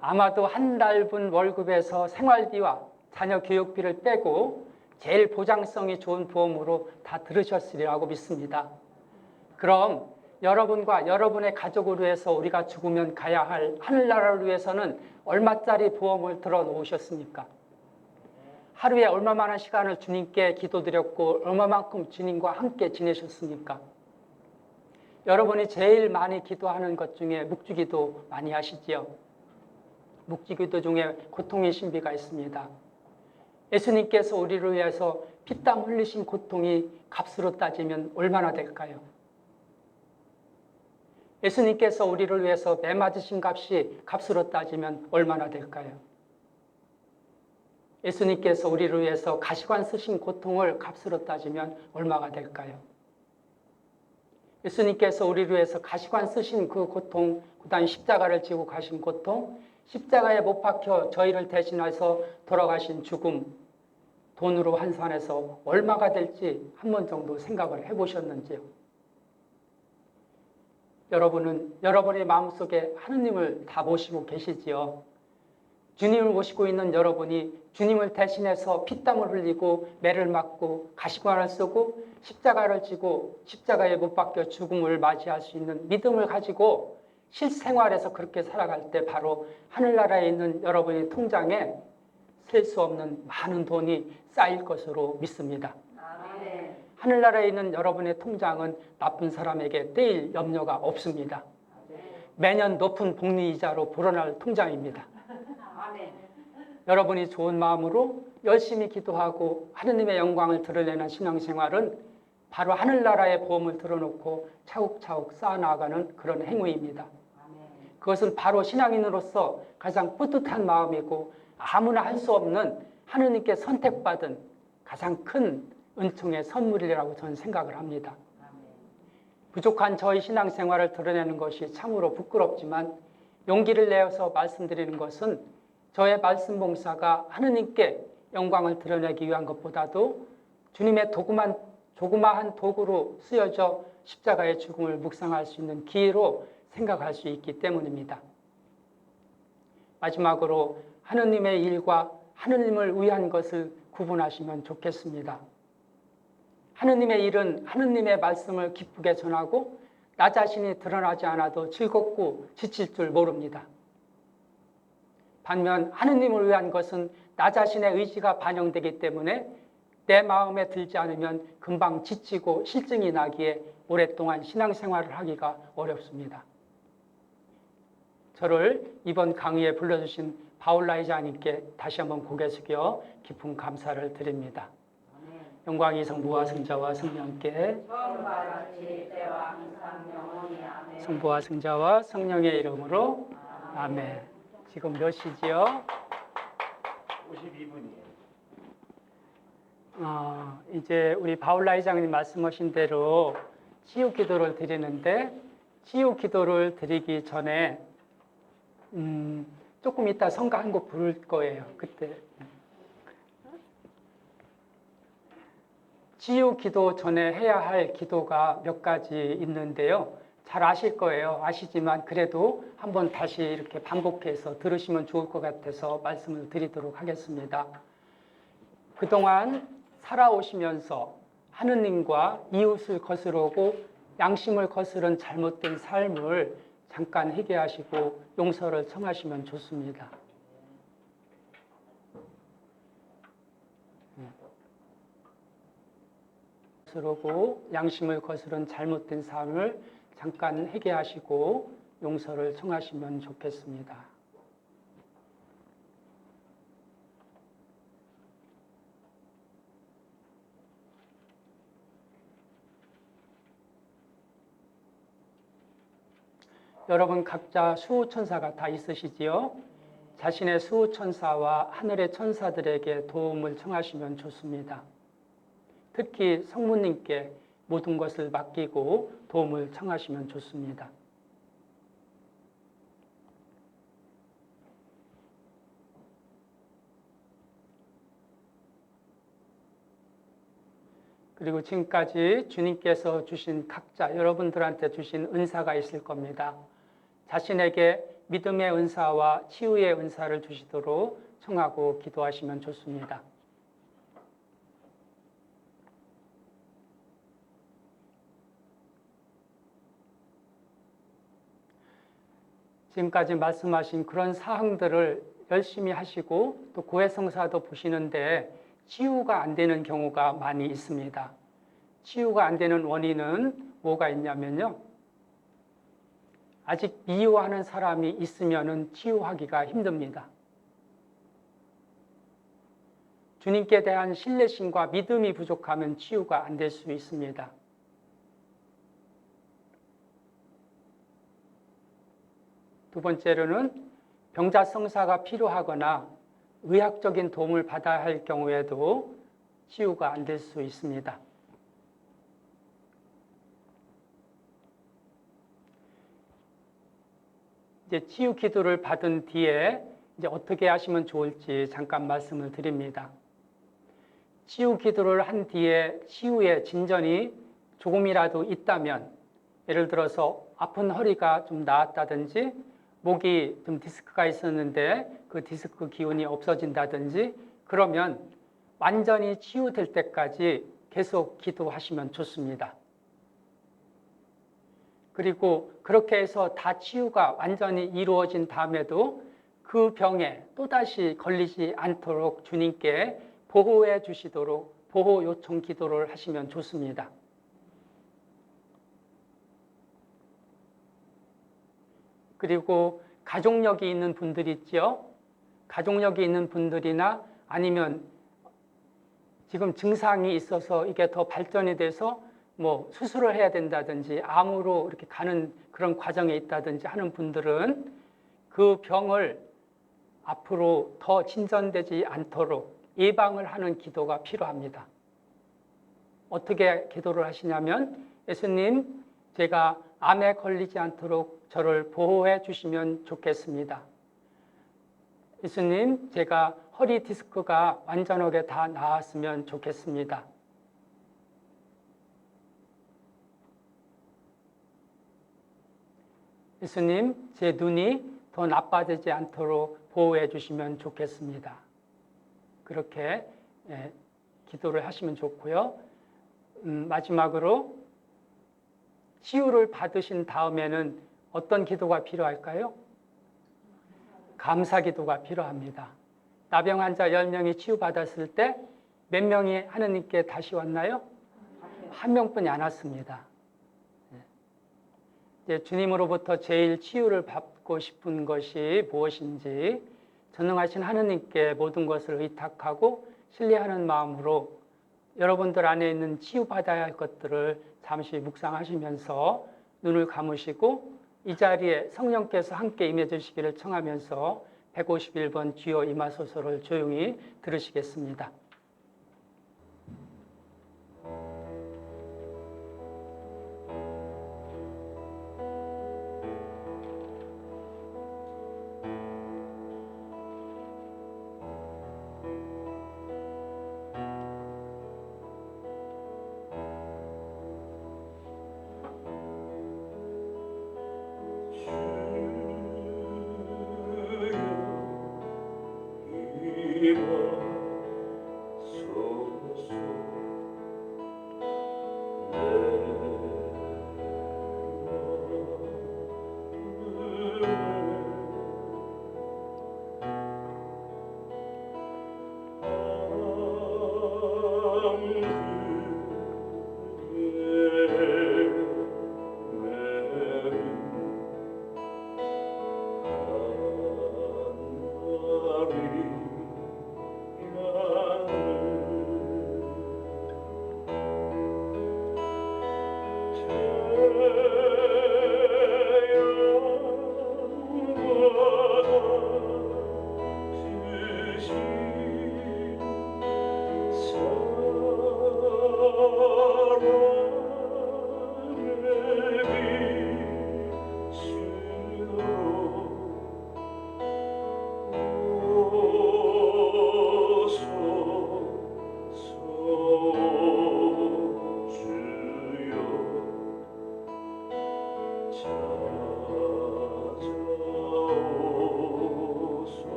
아마도 한 달분 월급에서 생활비와 자녀 교육비를 빼고 제일 보장성이 좋은 보험으로 다 들으셨으리라고 믿습니다. 그럼 여러분과 여러분의 가족을 위해서 우리가 죽으면 가야 할 하늘나라를 위해서는 얼마짜리 보험을 들어놓으셨습니까? 하루에 얼마만한 시간을 주님께 기도드렸고 얼마만큼 주님과 함께 지내셨습니까? 여러분이 제일 많이 기도하는 것 중에 묵주기도 많이 하시지요. 묵주기도 중에 고통의 신비가 있습니다. 예수님께서 우리를 위해서 피땀 흘리신 고통이 값으로 따지면 얼마나 될까요? 예수님께서 우리를 위해서 매 맞으신 값이 값으로 따지면 얼마나 될까요? 예수님께서 우리를 위해서 가시관 쓰신 고통을 값으로 따지면 얼마가 될까요? 예수님께서 우리를 위해서 가시관 쓰신 그 고통, 그다음 십자가를 지고 가신 고통, 십자가에 못 박혀 저희를 대신해서 돌아가신 죽음, 돈으로 환산해서 얼마가 될지 한 번 정도 생각을 해보셨는지요? 여러분은 여러분의 마음속에 하느님을 다 모시고 계시지요. 주님을 모시고 있는 여러분이 주님을 대신해서 피땀을 흘리고 매를 맞고 가시관을 쓰고 십자가를 지고 십자가에 못 박혀 죽음을 맞이할 수 있는 믿음을 가지고 실생활에서 그렇게 살아갈 때 바로 하늘나라에 있는 여러분의 통장에 셀 수 없는 많은 돈이 쌓일 것으로 믿습니다. 하늘나라에 있는 여러분의 통장은 나쁜 사람에게 떼일 염려가 없습니다. 매년 높은 복리이자로 불어날 통장입니다. 여러분이 좋은 마음으로 열심히 기도하고 하느님의 영광을 드러내는 신앙생활은 바로 하늘나라의 보험을 들어놓고 차곡차곡 쌓아나가는 그런 행위입니다. 그것은 바로 신앙인으로서 가장 뿌듯한 마음이고 아무나 할 수 없는 하느님께 선택받은 가장 큰 은총의 선물이라고 저는 생각을 합니다. 부족한 저희 신앙생활을 드러내는 것이 참으로 부끄럽지만 용기를 내어서 말씀드리는 것은 저의 말씀 봉사가 하느님께 영광을 드러내기 위한 것보다도 주님의 조그마한 도구로 쓰여져 십자가의 죽음을 묵상할 수 있는 기회로 생각할 수 있기 때문입니다. 마지막으로 하느님의 일과 하느님을 위한 것을 구분하시면 좋겠습니다. 하느님의 일은 하느님의 말씀을 기쁘게 전하고 나 자신이 드러나지 않아도 즐겁고 지칠 줄 모릅니다. 반면 하느님을 위한 것은 나 자신의 의지가 반영되기 때문에 내 마음에 들지 않으면 금방 지치고 실증이 나기에 오랫동안 신앙생활을 하기가 어렵습니다. 저를 이번 강의에 불러주신 바울라이자님께 다시 한번 고개 숙여 깊은 감사를 드립니다. 영광이 성부와 성자와 성령께 처음과 같이 때와 항상 영원히 아멘. 성부와 성자와 성령의 이름으로 아멘. 지금 몇 시지요? 52분이에요. 이제 우리 바울라 회장님 말씀하신 대로 치유 기도를 드리는데 치유 기도를 드리기 전에 조금 이따 성가 한 곡 부를 거예요. 그때 치유 기도 전에 해야 할 기도가 몇 가지 있는데요. 잘 아실 거예요. 아시지만 그래도 한번 다시 이렇게 반복해서 들으시면 좋을 것 같아서 말씀을 드리도록 하겠습니다. 그동안 살아오시면서 하느님과 이웃을 거스르고 양심을 거스른 잘못된 삶을 잠깐 회개하시고 용서를 청하시면 좋습니다. 거스르고 양심을 거스른 잘못된 삶을 잠깐 회개하시고 용서를 청하시면 좋겠습니다. 여러분 각자 수호천사가 다 있으시지요? 자신의 수호천사와 하늘의 천사들에게 도움을 청하시면 좋습니다. 특히 성모님께 모든 것을 맡기고 도움을 청하시면 좋습니다. 그리고 지금까지 주님께서 주신 각자 여러분들한테 주신 은사가 있을 겁니다. 자신에게 믿음의 은사와 치유의 은사를 주시도록 청하고 기도하시면 좋습니다. 지금까지 말씀하신 그런 사항들을 열심히 하시고 또 고해성사도 보시는데 치유가 안 되는 경우가 많이 있습니다. 치유가 안 되는 원인은 뭐가 있냐면요. 아직 미워하는 사람이 있으면 치유하기가 힘듭니다. 주님께 대한 신뢰심과 믿음이 부족하면 치유가 안 될 수 있습니다. 두 번째로는 병자성사가 필요하거나 의학적인 도움을 받아야 할 경우에도 치유가 안 될 수 있습니다. 이제 치유 기도를 받은 뒤에 이제 어떻게 하시면 좋을지 잠깐 말씀을 드립니다. 치유 기도를 한 뒤에 치유의 진전이 조금이라도 있다면, 예를 들어서 아픈 허리가 좀 나았다든지 목이 좀 디스크가 있었는데 그 디스크 기운이 없어진다든지, 그러면 완전히 치유될 때까지 계속 기도하시면 좋습니다. 그리고 그렇게 해서 다 치유가 완전히 이루어진 다음에도 그 병에 또다시 걸리지 않도록 주님께 보호해 주시도록 보호 요청 기도를 하시면 좋습니다. 그리고 가족력이 있는 분들이 있죠. 가족력이 있는 분들이나 아니면 지금 증상이 있어서 이게 더 발전이 돼서 뭐 수술을 해야 된다든지 암으로 이렇게 가는 그런 과정에 있다든지 하는 분들은 그 병을 앞으로 더 진전되지 않도록 예방을 하는 기도가 필요합니다. 어떻게 기도를 하시냐면, 예수님, 제가 암에 걸리지 않도록 저를 보호해 주시면 좋겠습니다. 예수님, 제가 허리 디스크가 완전하게 다 나았으면 좋겠습니다. 예수님, 제 눈이 더 나빠지지 않도록 보호해 주시면 좋겠습니다. 그렇게 기도를 하시면 좋고요. 마지막으로 치유를 받으신 다음에는 어떤 기도가 필요할까요? 감사 기도가 필요합니다. 나병 환자 10명이 치유받았을 때 몇 명이 하느님께 다시 왔나요? 한 명뿐이 안 왔습니다. 이제 주님으로부터 제일 치유를 받고 싶은 것이 무엇인지 전능하신 하느님께 모든 것을 의탁하고 신뢰하는 마음으로 여러분들 안에 있는 치유받아야 할 것들을 잠시 묵상하시면서 눈을 감으시고 이 자리에 성령께서 함께 임해 주시기를 청하면서 151번 주여 임하소서를 조용히 들으시겠습니다.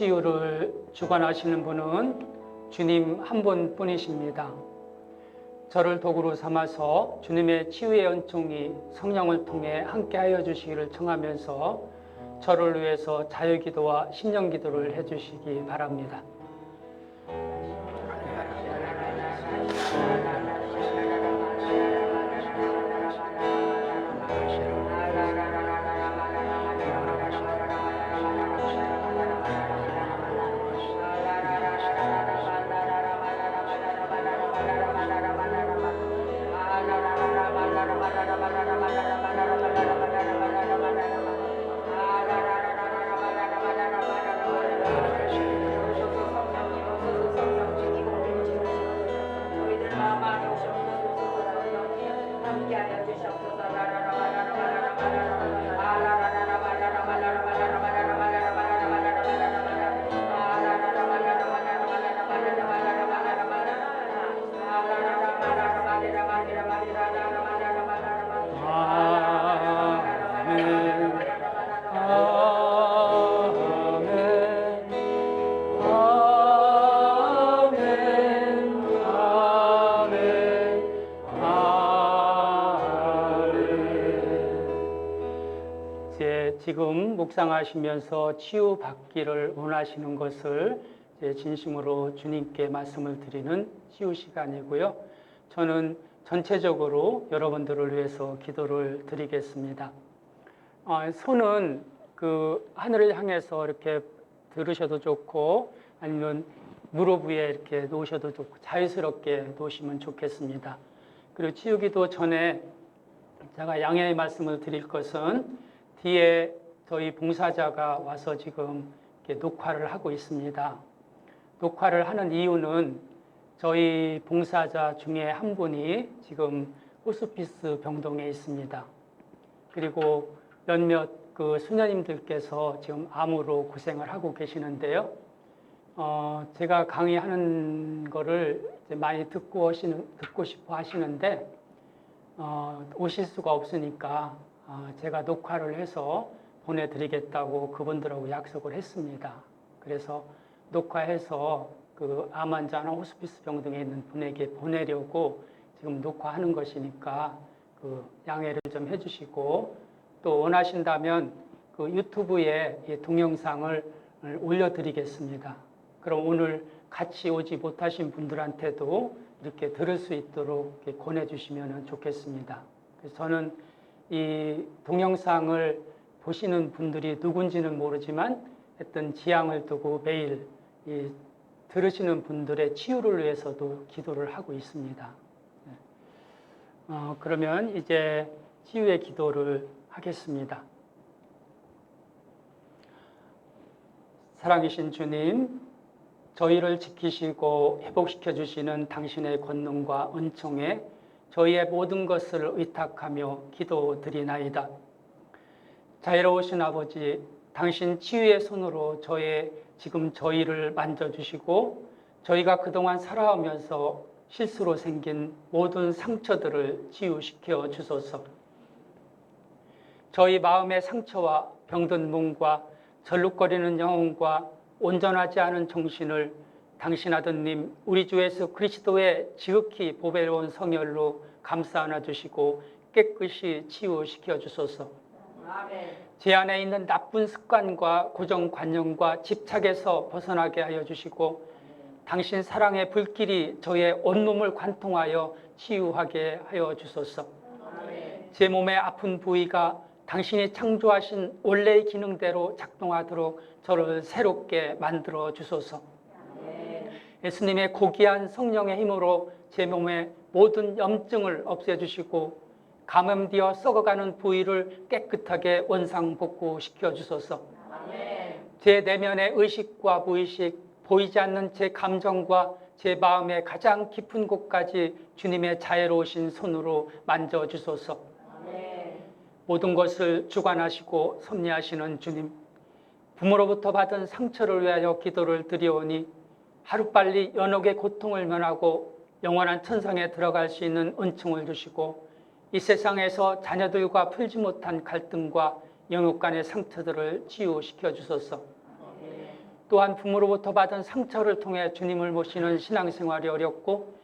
치유를 주관하시는 분은 주님 한 분뿐이십니다. 저를 도구로 삼아서 주님의 치유의 은총이 성령을 통해 함께하여 주시기를 청하면서 저를 위해서 자유기도와 심령기도를 해주시기 바랍니다. 지금 묵상하시면서 치유받기를 원하시는 것을 진심으로 주님께 말씀을 드리는 치유 시간이고요. 저는 전체적으로 여러분들을 위해서 기도를 드리겠습니다. 손은 그 하늘을 향해서 이렇게 들으셔도 좋고 아니면 무릎 위에 이렇게 놓으셔도 좋고 자유스럽게 놓으시면 좋겠습니다. 그리고 치유기도 전에 제가 양해의 말씀을 드릴 것은 뒤에 저희 봉사자가 와서 지금 이렇게 녹화를 하고 있습니다. 녹화를 하는 이유는 저희 봉사자 중에 한 분이 지금 호스피스 병동에 있습니다. 그리고 몇몇 그 수녀님들께서 지금 암으로 고생을 하고 계시는데요. 제가 강의하는 거를 이제 많이 듣고 싶어 하시는데 오실 수가 없으니까 제가 녹화를 해서 보내드리겠다고 그분들하고 약속을 했습니다. 그래서 녹화해서 그 암 환자나 호스피스 병동에 있는 분에게 보내려고 지금 녹화하는 것이니까 그 양해를 좀 해주시고 또 원하신다면 그 유튜브에 이 동영상을 올려드리겠습니다. 그럼 오늘 같이 오지 못하신 분들한테도 이렇게 들을 수 있도록 이렇게 권해주시면 좋겠습니다. 그래서 저는 이 동영상을 보시는 분들이 누군지는 모르지만 어떤 지향을 두고 매일 이 들으시는 분들의 치유를 위해서도 기도를 하고 있습니다. 그러면 이제 치유의 기도를 하겠습니다. 사랑이신 주님, 저희를 지키시고 회복시켜 주시는 당신의 권능과 은총에 저희의 모든 것을 의탁하며 기도드리나이다. 자애로우신 아버지, 당신 치유의 손으로 지금 저희를 만져주시고 저희가 그동안 살아오면서 실수로 생긴 모든 상처들을 치유시켜 주소서. 저희 마음의 상처와 병든 몸과 절룩거리는 영혼과 온전하지 않은 정신을 당신 아드님 우리 주 예수 그리스도의 지극히 보배로운 성혈로 감싸 안아주시고 깨끗이 치유시켜 주소서. 제 안에 있는 나쁜 습관과 고정관념과 집착에서 벗어나게 하여 주시고 당신 사랑의 불길이 저의 온몸을 관통하여 치유하게 하여 주소서. 제 몸의 아픈 부위가 당신이 창조하신 원래의 기능대로 작동하도록 저를 새롭게 만들어 주소서. 예수님의 고귀한 성령의 힘으로 제 몸의 모든 염증을 없애주시고 감염되어 썩어가는 부위를 깨끗하게 원상복구시켜 주소서. 제 내면의 의식과 무의식, 보이지 않는 제 감정과 제 마음의 가장 깊은 곳까지 주님의 자애로우신 손으로 만져주소서. 모든 것을 주관하시고 섭리하시는 주님, 부모로부터 받은 상처를 위하여 기도를 드리오니 하루빨리 연옥의 고통을 면하고 영원한 천상에 들어갈 수 있는 은총을 주시고 이 세상에서 자녀들과 풀지 못한 갈등과 영역 간의 상처들을 치유시켜 주소서. 또한 부모로부터 받은 상처를 통해 주님을 모시는 신앙생활이 어렵고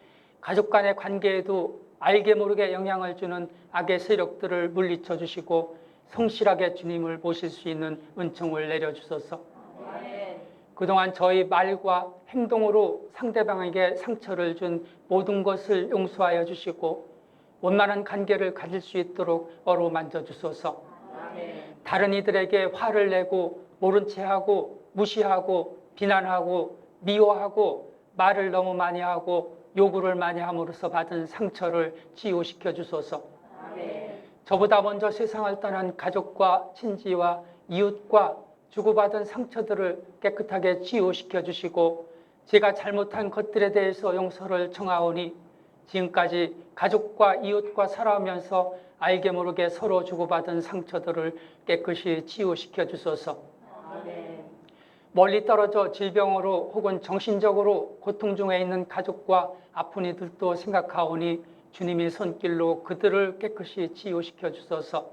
가족 간의 관계에도 알게 모르게 영향을 주는 악의 세력들을 물리쳐 주시고 성실하게 주님을 모실 수 있는 은총을 내려주소서. 그동안 저희 말과 행동으로 상대방에게 상처를 준 모든 것을 용서하여 주시고 원만한 관계를 가질 수 있도록 어루만져 주소서. 다른 이들에게 화를 내고 모른 채하고 무시하고 비난하고 미워하고 말을 너무 많이 하고 요구를 많이 함으로써 받은 상처를 치유시켜 주소서. 저보다 먼저 세상을 떠난 가족과 친지와 이웃과 주고받은 상처들을 깨끗하게 치유시켜 주시고 제가 잘못한 것들에 대해서 용서를 청하오니 지금까지 가족과 이웃과 살아오면서 알게 모르게 서로 주고받은 상처들을 깨끗이 치유시켜 주소서. 멀리 떨어져 질병으로 혹은 정신적으로 고통 중에 있는 가족과 아픈 이들도 생각하오니 주님의 손길로 그들을 깨끗이 치유시켜 주소서.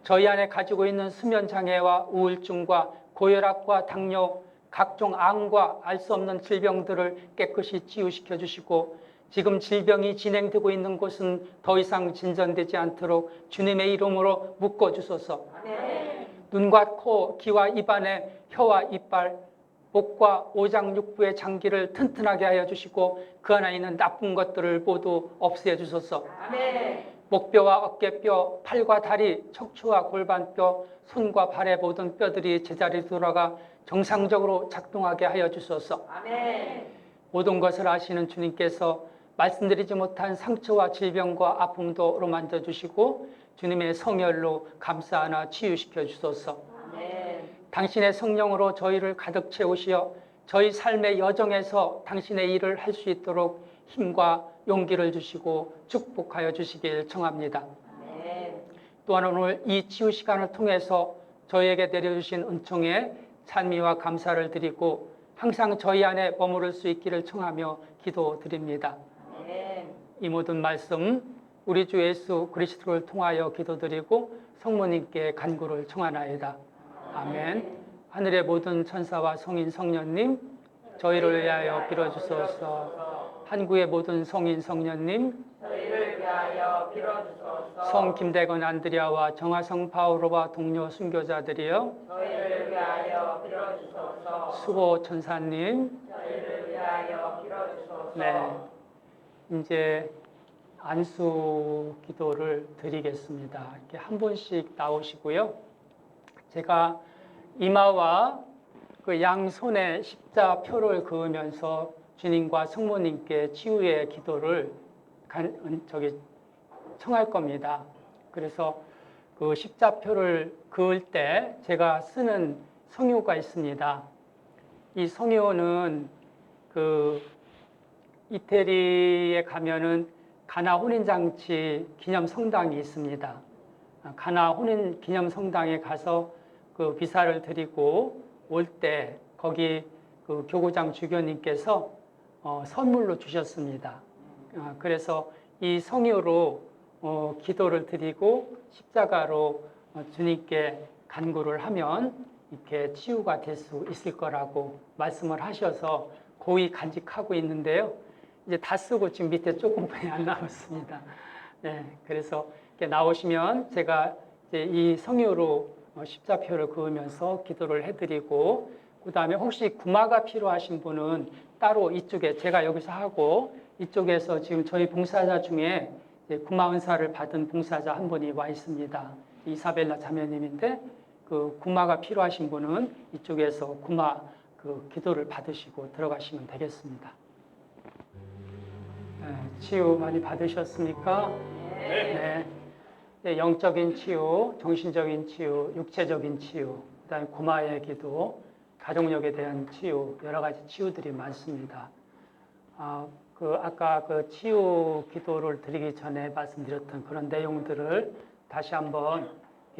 저희 안에 가지고 있는 수면장애와 우울증과 고혈압과 당뇨, 각종 암과 알 수 없는 질병들을 깨끗이 치유시켜 주시고 지금 질병이 진행되고 있는 곳은 더 이상 진전되지 않도록 주님의 이름으로 묶어 주소서. 눈과 코, 귀와 입안의 혀와 이빨, 목과 오장육부의 장기를 튼튼하게 하여 주시고 그 안에 있는 나쁜 것들을 모두 없애 주소서. 목뼈와 어깨뼈, 팔과 다리, 척추와 골반뼈, 손과 발의 모든 뼈들이 제자리에 돌아가 정상적으로 작동하게 하여 주소서. 모든 것을 아시는 주님께서 말씀드리지 못한 상처와 질병과 아픔도 어루만져 주시고 주님의 성혈로 감싸 치유시켜 주소서. 당신의 성령으로 저희를 가득 채우시어 저희 삶의 여정에서 당신의 일을 할 수 있도록 힘과 용기를 주시고 축복하여 주시길 청합니다. 또한 오늘 이 치유 시간을 통해서 저희에게 내려주신 은총에 찬미와 감사를 드리고 항상 저희 안에 머무를 수 있기를 청하며 기도드립니다. 이 모든 말씀 우리 주 예수 그리스도를 통하여 기도드리고 성모님께 간구를 청하나이다. 아멘. 하늘의 모든 천사와 성인 성령님 저희를 위하여 빌어주소서. 한국의 모든 성인 성령님 저희를 위하여 빌어주소서. 성 김대건 안드레아와 정화성 바오로와 동료 순교자들이여 저희를 위하여 빌어주소서. 수호 천사님 저희를 위하여 빌어주소서. 네, 이제 안수 기도를 드리겠습니다. 이렇게 한 분씩 나오시고요. 제가 이마와 그 양손에 십자표를 그으면서 주님과 성모님께 치유의 기도를 청할 겁니다. 그래서 그 십자표를 그을 때 제가 쓰는 성유가 있습니다. 이 성유는 그 이태리에 가면은 가나 혼인장치 기념 성당이 있습니다. 가나 혼인 기념 성당에 가서 그 비사를 드리고 올 때 거기 그 교구장 주교님께서 선물로 주셨습니다. 그래서 이 성유로 기도를 드리고 십자가로 주님께 간구를 하면 이렇게 치유가 될 수 있을 거라고 말씀을 하셔서 고이 간직하고 있는데요. 이제 다 쓰고 지금 밑에 조금뿐이 안 남았습니다. 네, 그래서 이렇게 나오시면 제가 이제 이 성유로 십자표를 그으면서 기도를 해드리고 그 다음에 혹시 구마가 필요하신 분은 따로 이쪽에 제가 여기서 하고 이쪽에서 지금 저희 봉사자 중에 구마 은사를 받은 봉사자 한 분이 와 있습니다. 이사벨라 자매님인데 그 구마가 필요하신 분은 이쪽에서 구마 그 기도를 받으시고 들어가시면 되겠습니다. 네, 치유 많이 받으셨습니까? 네. 네, 영적인 치유, 정신적인 치유, 육체적인 치유, 그다음에 구마의 기도, 가족력에 대한 치유, 여러 가지 치유들이 많습니다. 아까 그 치유 기도를 드리기 전에 말씀드렸던 그런 내용들을 다시 한번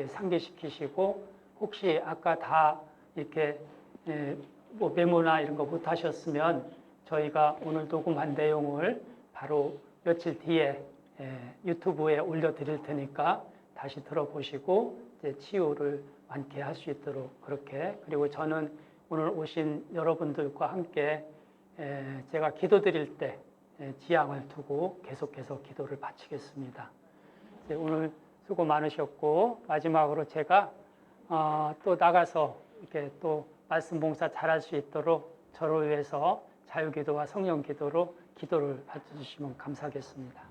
상기시키시고 혹시 아까 다 이렇게 뭐 메모나 이런 거 못 하셨으면 저희가 오늘 녹음한 내용을 바로 며칠 뒤에 유튜브에 올려드릴 테니까 다시 들어보시고 이제 치유를 완쾌할 수 있도록 그렇게 그리고 저는 오늘 오신 여러분들과 함께 제가 기도드릴 때 지향을 두고 계속해서 기도를 바치겠습니다. 오늘 수고 많으셨고 마지막으로 제가 또 나가서 이렇게 또 말씀 봉사 잘할 수 있도록 저를 위해서 자유기도와 성령기도로 기도를 받쳐주시면 감사하겠습니다.